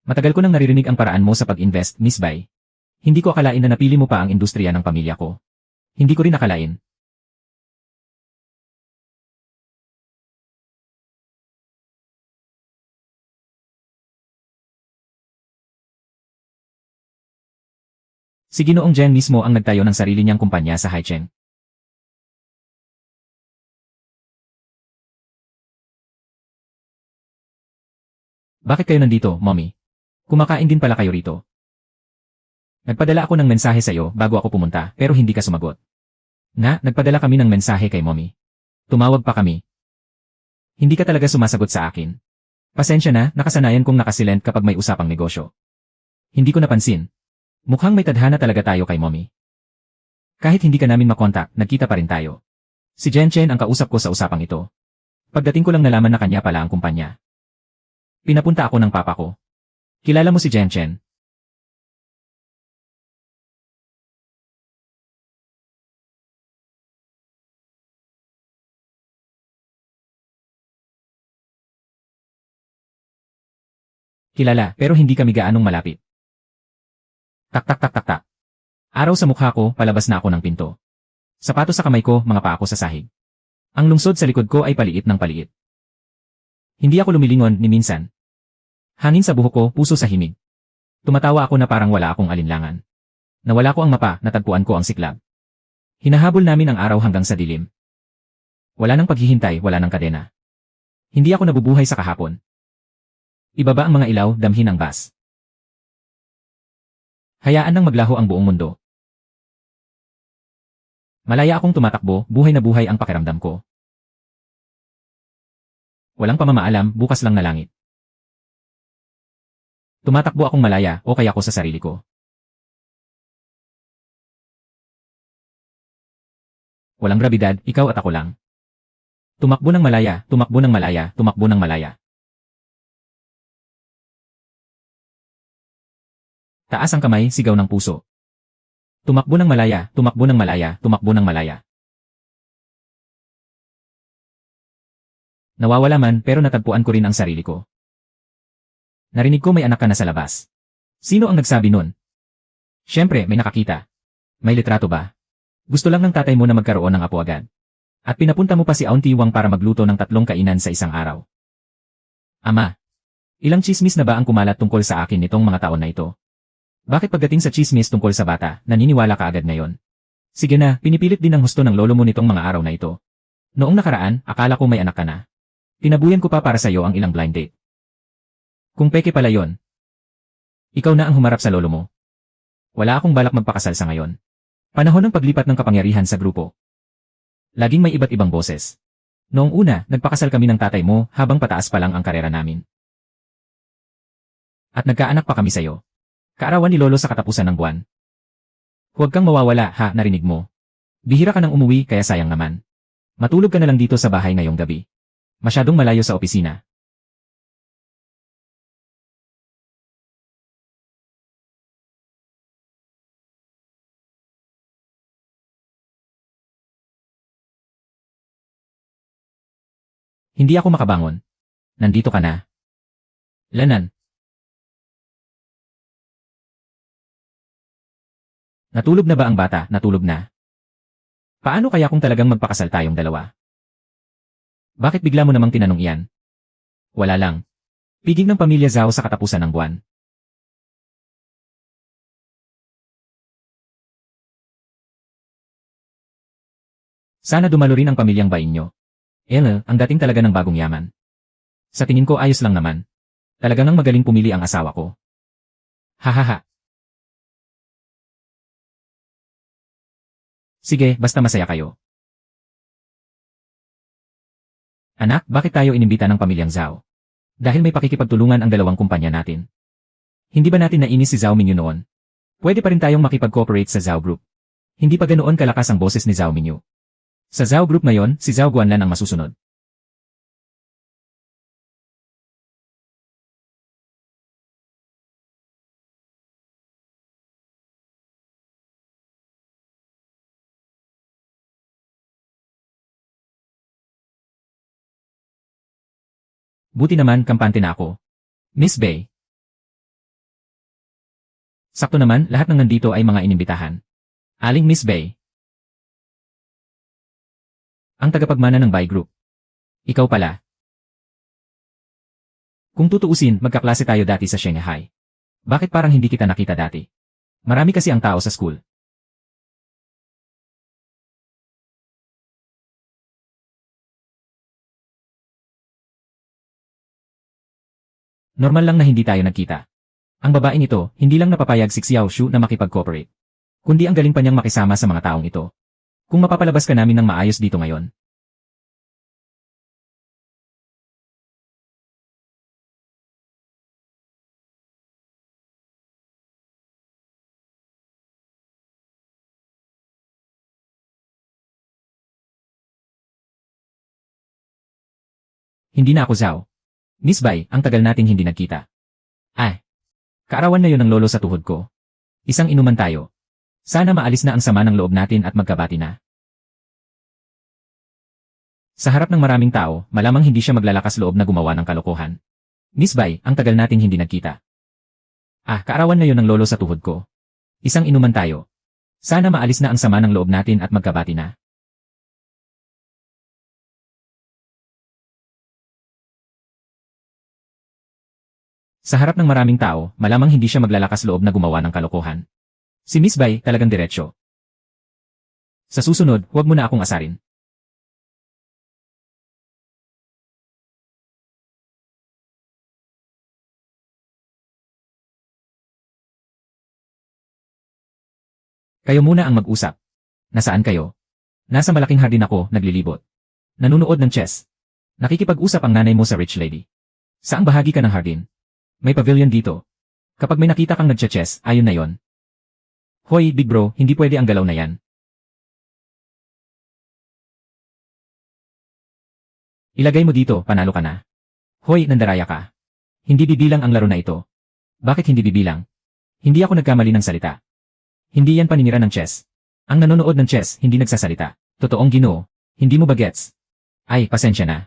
Matagal ko nang naririnig ang paraan mo sa pag-invest, Miss Bai. Hindi ko akalain na napili mo pa ang industriya ng pamilya ko. Hindi ko rin akalain. Si Ginoong Jen mismo ang nagtayo ng sarili niyang kumpanya sa Haicheng. Bakit kayo nandito, Mommy? Kumakain din pala kayo rito. Nagpadala ako ng mensahe sa'yo bago ako pumunta pero hindi ka sumagot. Nagpadala kami ng mensahe kay Mommy. Tumawag pa kami. Hindi ka talaga sumasagot sa akin. Pasensya na, nakasanayan kong nakasilent kapag may usapang negosyo. Hindi ko napansin. Mukhang may tadhana talaga tayo kay Mommy. Kahit hindi ka namin makontak, nagkita pa rin tayo. Si Jen Chen ang kausap ko sa usapang ito. Pagdating ko lang nalaman na kanya pala ang kumpanya. Pinapunta ako ng papa ko. Kilala mo si Jen Chen? Kilala, pero hindi kami gaanong malapit. Tak tak tak tak tak. Araw sa mukha ko, palabas na ako ng pinto. Sapatos sa kamay ko, mga paa ko sa sahig. Ang lungsod sa likod ko ay paliit ng paliit. Hindi ako lumilingon ni minsan. Hangin sa buhok ko, puso sa himig. Tumatawa ako na parang wala akong alinlangan. Nawala ko ang mapa, natagpuan ko ang siklab. Hinahabol namin ang araw hanggang sa dilim. Wala nang paghihintay, wala nang kadena. Hindi ako nabubuhay sa kahapon. Ibaba ang mga ilaw, damhin ang bus. Hayaan nang maglaho ang buong mundo. Malaya akong tumatakbo, buhay na buhay ang pakiramdam ko. Walang pamamaalam, bukas lang na langit. Tumatakbo akong malaya, o kaya ko sa sarili ko. Walang grabidad, ikaw at ako lang. Tumakbo ng malaya, tumakbo ng malaya, tumakbo ng malaya. Taas ang kamay, sigaw ng puso. Tumakbo ng malaya, tumakbo ng malaya, tumakbo ng malaya. Nawawala man, pero natagpuan ko rin ang sarili ko. Narinig ko may anak ka na sa labas. Sino ang nagsabi nun? Siyempre, may nakakita. May litrato ba? Gusto lang ng tatay mo na magkaroon ng apo agad. At pinapunta mo pa si Auntie Wang para magluto ng 3 kainan sa isang araw. Ama, ilang tsismis na ba ang kumalat tungkol sa akin nitong mga taon na ito? Bakit pagdating sa tsismis tungkol sa bata, naniniwala ka agad ngayon? Sige na, pinipilit din ang husto ng lolo mo nitong mga araw na ito. Noong nakaraan, akala ko may anak ka na. Tinabuyan ko pa para sa iyo ang ilang blind date. Kung peke pala yon, ikaw na ang humarap sa lolo mo. Wala akong balak magpakasal sa ngayon. Panahon ng paglipat ng kapangyarihan sa grupo. Laging may iba't ibang boses. Noong una, nagpakasal kami ng tatay mo habang pataas pa lang ang karera namin. At nagkaanak pa kami sa'yo. Kaarawan ni lolo sa katapusan ng buwan. Huwag kang mawawala, ha, narinig mo. Bihira ka nang umuwi, kaya sayang naman. Matulog ka na lang dito sa bahay ngayong gabi. Masyadong malayo sa opisina. Hindi ako makabangon. Nandito ka na. Lanan. Natulog na ba ang bata? Natulog na. Paano kaya kung talagang magpakasal tayong dalawa? Bakit bigla mo namang tinanong iyan? Wala lang. Piging ng pamilya Zhao sa katapusan ng buwan. Sana dumalo rin ang pamilyang Bai nyo. Ang dating talaga ng bagong yaman. Sa tingin ko ayos lang naman. Talagang ang magaling pumili ang asawa ko. Hahaha. Sige, basta masaya kayo. Anak, bakit tayo inimbita ng pamilyang Zhao? Dahil may pakikipagtulungan ang dalawang kumpanya natin. Hindi ba natin nainis si Zhao Minyu noon? Pwede pa rin tayong makipag-cooperate sa Zhao Group. Hindi pa ganoon kalakas ang boses ni Zhao Minyu. Sa Zhao Group ngayon, si Zhao Guanlan ang masusunod. Buti naman kampante na ako. Miss Bai. Sakto naman, lahat ng nandito ay mga inimbitahan. Aling Miss Bai. Ang tagapagmana ng Bai Group. Ikaw pala. Kung tutuusin, magkaklase tayo dati sa Shanghai. Bakit parang hindi kita nakita dati? Marami kasi ang tao sa school. Normal lang na hindi tayo nagkita. Ang babaeng ito, hindi lang napapayag si Xiao Shu na makipag-cooperate. Kundi ang galing pa niyang makisama sa mga taong ito. Kung mapapalabas ka namin ng maayos dito ngayon. Hindi na ako Zhao. Miss Bai, ang tagal nating hindi nagkita. Kaarawan na yon ng lolo sa tuhod ko. Isang inuman tayo. Sana maalis na ang sama ng loob natin at magkabati na. Sa harap ng maraming tao, malamang hindi siya maglalakas loob na gumawa ng kalokohan. Miss Bai, ang tagal nating hindi nagkita. Kaarawan na yon ng lolo sa tuhod ko. Isang inuman tayo. Sana maalis na ang sama ng loob natin at magkabati na. Sa harap ng maraming tao, malamang hindi siya maglalakas loob na gumawa ng kalokohan. Si Miss Bai talagang diretsyo. Sa susunod, huwag mo na akong asarin. Kayo muna ang mag-usap. Nasaan kayo? Nasa malaking hardin ako, naglilibot. Nanunood ng chess. Nakikipag-usap ang nanay mo sa rich lady. Saang bahagi ka ng hardin? May pavilion dito. Kapag may nakita kang nagche-chess, ayun na yon. Hoy, big bro, hindi pwede ang galaw na yan. Ilagay mo dito, panalo ka na. Hoy, nandaraya ka. Hindi bibilang ang laro na ito. Bakit hindi bibilang? Hindi ako nagkamali ng salita. Hindi yan paninira ng chess. Ang nanonood ng chess, hindi nagsasalita. Totoong Ginoo, hindi mo ba gets? Ay, pasensya na.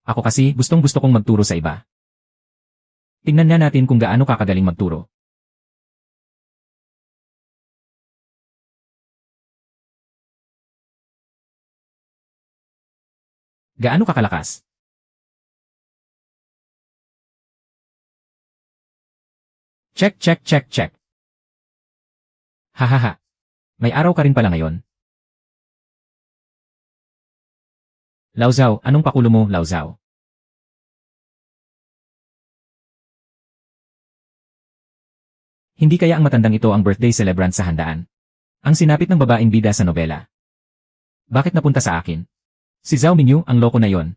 Ako kasi, gustong-gusto kong magturo sa iba. Tingnan nga natin kung gaano ka kagaling magturo. Gaano ka kalakas? Check, check, check, check. Hahaha. May araw ka rin pala ngayon. Lauzaw, anong pakulo mo, Lauzaw? Hindi kaya ang matandang ito ang birthday celebrant sa handaan? Ang sinapit ng babaeng bida sa nobela. Bakit napunta sa akin? Si Zhao Mingyu, ang loko na yon.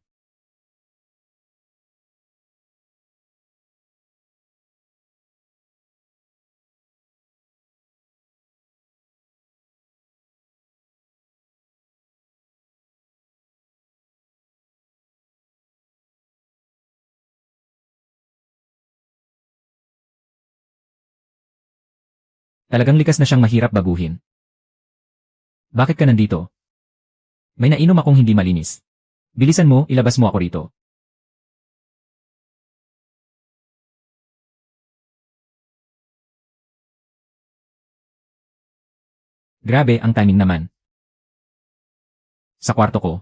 Talagang likas na siyang mahirap baguhin. Bakit ka nandito? May nainom akong hindi malinis. Bilisan mo, ilabas mo ako rito. Grabe, ang timing naman. Sa kwarto ko.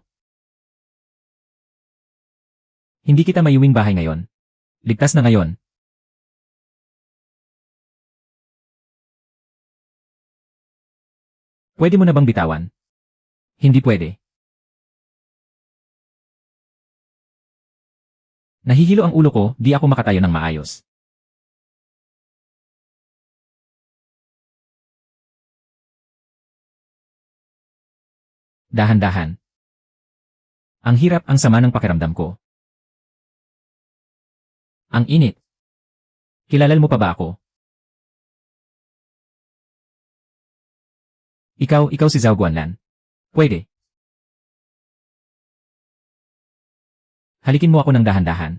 Hindi kita maiuwing bahay ngayon. Ligtas na ngayon. Pwede mo na bang bitawan? Hindi pwede. Nahihilo ang ulo ko, di ako makatayo ng maayos. Dahan-dahan. Ang hirap, ang sama ng pakiramdam ko. Ang init. Kilala mo pa ba ako? Ikaw si Zhao Guanlan. Pwede. Halikin mo ako ng dahan-dahan.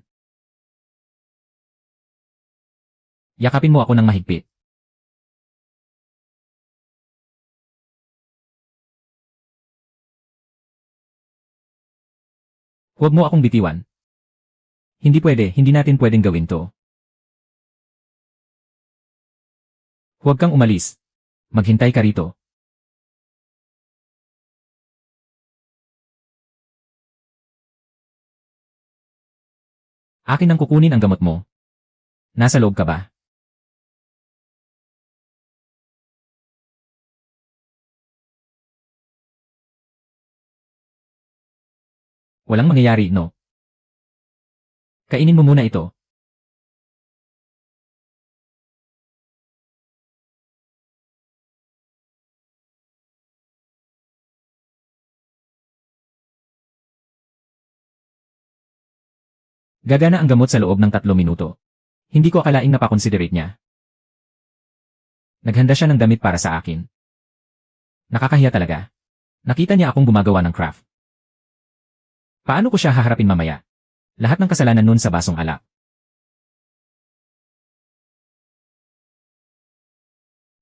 Yakapin mo ako ng mahigpit. Huwag mo akong bitiwan. Hindi pwede, hindi natin pwedeng gawin to. Huwag kang umalis. Maghintay ka rito. Akin ang kukunin ang gamot mo. Nasa loob ka ba? Walang mangyayari, no? Kainin mo muna ito. Gagana ang gamot sa loob ng 3 minuto. Hindi ko akalaing napakonsiderate niya. Naghanda siya ng damit para sa akin. Nakakahiya talaga. Nakita niya akong gumagawa ng craft. Paano ko siya haharapin mamaya? Lahat ng kasalanan nun sa basong alak.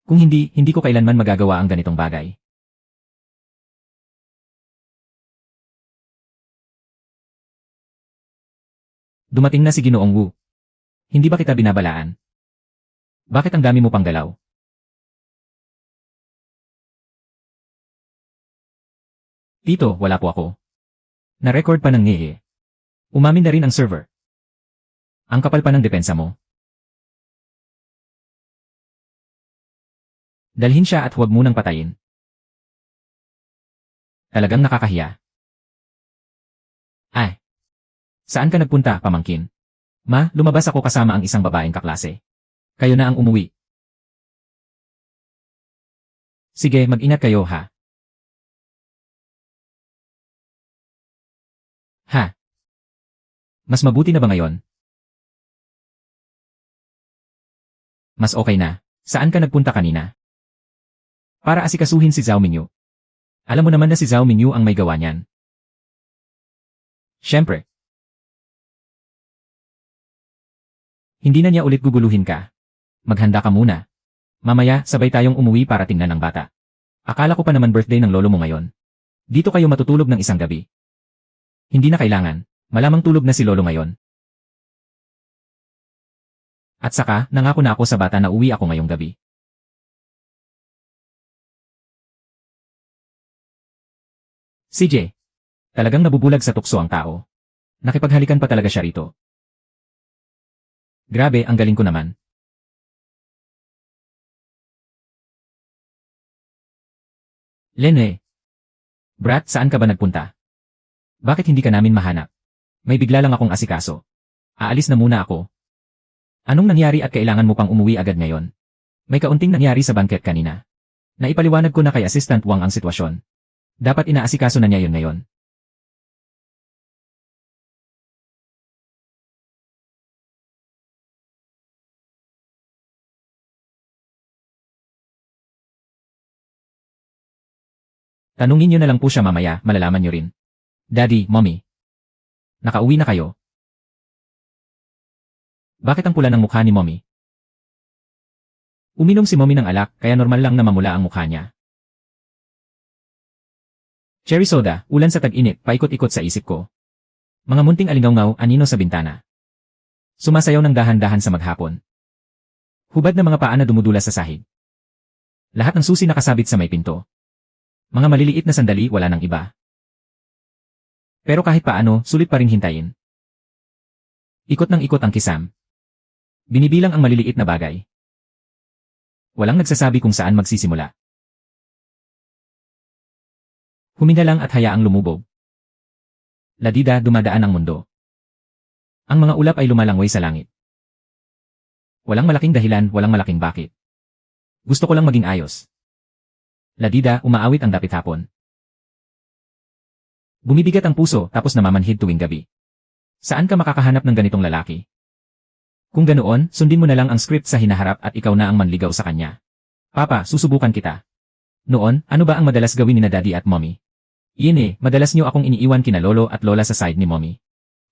Kung hindi ko kailanman magagawa ang ganitong bagay. Dumating na si Ginoong Wu. Hindi ba kita binabalaan? Bakit ang dami mo pang galaw? Tito, wala po ako. Na-record pa ng ngehe. Umamin na rin ang server. Ang kapal pa ng depensa mo. Dalhin siya at huwag munang patayin. Talagang nakakahiya. Ay. Saan ka nagpunta, pamangkin? Ma, lumabas ako kasama ang isang babaeng kaklase. Kayo na ang umuwi. Sige, mag-ingat kayo ha. Ha? Mas mabuti na ba ngayon? Mas okay na. Saan ka nagpunta kanina? Para asikasuhin si Zhao Mingyu. Alam mo naman na si Zhao Mingyu ang may gawa niyan. Siyempre. Hindi na niya ulit guguluhin ka. Maghanda ka muna. Mamaya, sabay tayong umuwi para tingnan ang bata. Akala ko pa naman birthday ng lolo mo ngayon. Dito kayo matutulog ng isang gabi. Hindi na kailangan. Malamang tulog na si lolo ngayon. At saka, nangako na ako sa bata na uwi ako ngayong gabi. CJ. Talagang nabubulag sa tukso ang tao. Nakipaghalikan pa talaga siya rito. Grabe, ang galing ko naman. Lene. Brat, saan ka ba nagpunta? Bakit hindi ka namin mahanap? May bigla lang akong asikaso. Aalis na muna ako. Anong nangyari at kailangan mo pang umuwi agad ngayon? May kaunting nangyari sa bangket kanina. Naipaliwanag ko na kay Assistant Wang ang sitwasyon. Dapat inaasikaso na niya yun ngayon. Tanungin niyo na lang po siya mamaya, malalaman niyo rin. Daddy, Mommy. Nakauwi na kayo? Bakit ang pula ng mukha ni Mommy? Uminom si Mommy ng alak, kaya normal lang na mamula ang mukha niya. Cherry soda, ulan sa tag-init, paikot-ikot sa isip ko. Mga munting alingaw-ngaw, anino sa bintana. Sumasayaw ng dahan-dahan sa maghapon. Hubad na mga paa na dumudula sa sahig. Lahat ng susi nakasabit sa may pinto. Mga maliliit na sandali, wala nang iba. Pero kahit paano, sulit pa rin hintayin. Ikot ng ikot ang kisam. Binibilang ang maliliit na bagay. Walang nagsasabi kung saan magsisimula. Huminga lang at hayaang lumubog. Ladida, dumadaan ang mundo. Ang mga ulap ay lumalangway sa langit. Walang malaking dahilan, walang malaking bakit. Gusto ko lang maging ayos. Ladida, umaawit ang dapit hapon. Bumibigat ang puso tapos namamanhid tuwing gabi. Saan ka makakahanap ng ganitong lalaki? Kung ganoon, sundin mo na lang ang script sa hinaharap at ikaw na ang manligaw sa kanya. Papa, susubukan kita. Noon, ano ba ang madalas gawin ni na Daddy at Mommy? Iyan madalas niyo akong iniiwan kina lolo at lola sa side ni Mommy.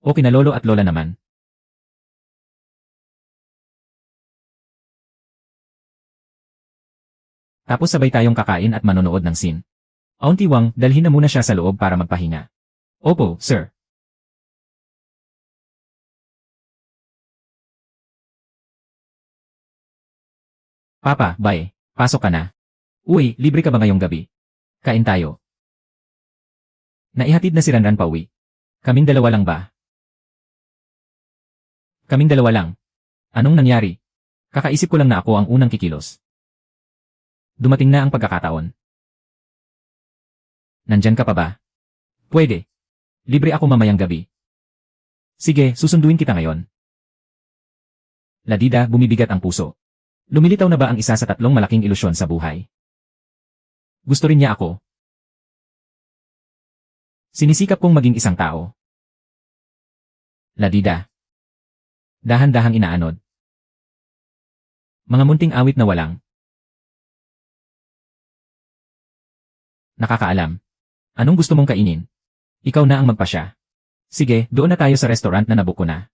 O kina lolo at lola naman. Tapos sabay tayong kakain at manonood ng scene. Auntie Wang, dalhin na muna siya sa loob para magpahinga. Opo, sir. Papa, bye. Pasok ka na. Uy, libre ka ba ngayong gabi? Kain tayo. Naihatid na si Ranran pauwi. Kaming dalawa lang ba? Kaming dalawa lang. Anong nangyari? Kakaisip ko lang na ako ang unang kikilos. Dumating na ang pagkakataon. Nandyan ka pa ba? Pwede. Libre ako mamayang gabi. Sige, susunduin kita ngayon. Ladida, bumibigat ang puso. Lumilitaw na ba ang isa sa tatlong malaking ilusyon sa buhay? Gusto rin niya ako. Sinisikap kong maging isang tao. Ladida. Dahan-dahang inaanod. Mga munting awit na walang. Nakakaalam. Anong gusto mong kainin? Ikaw na ang magpasya. Sige, doon na tayo sa restaurant na nabook ko na.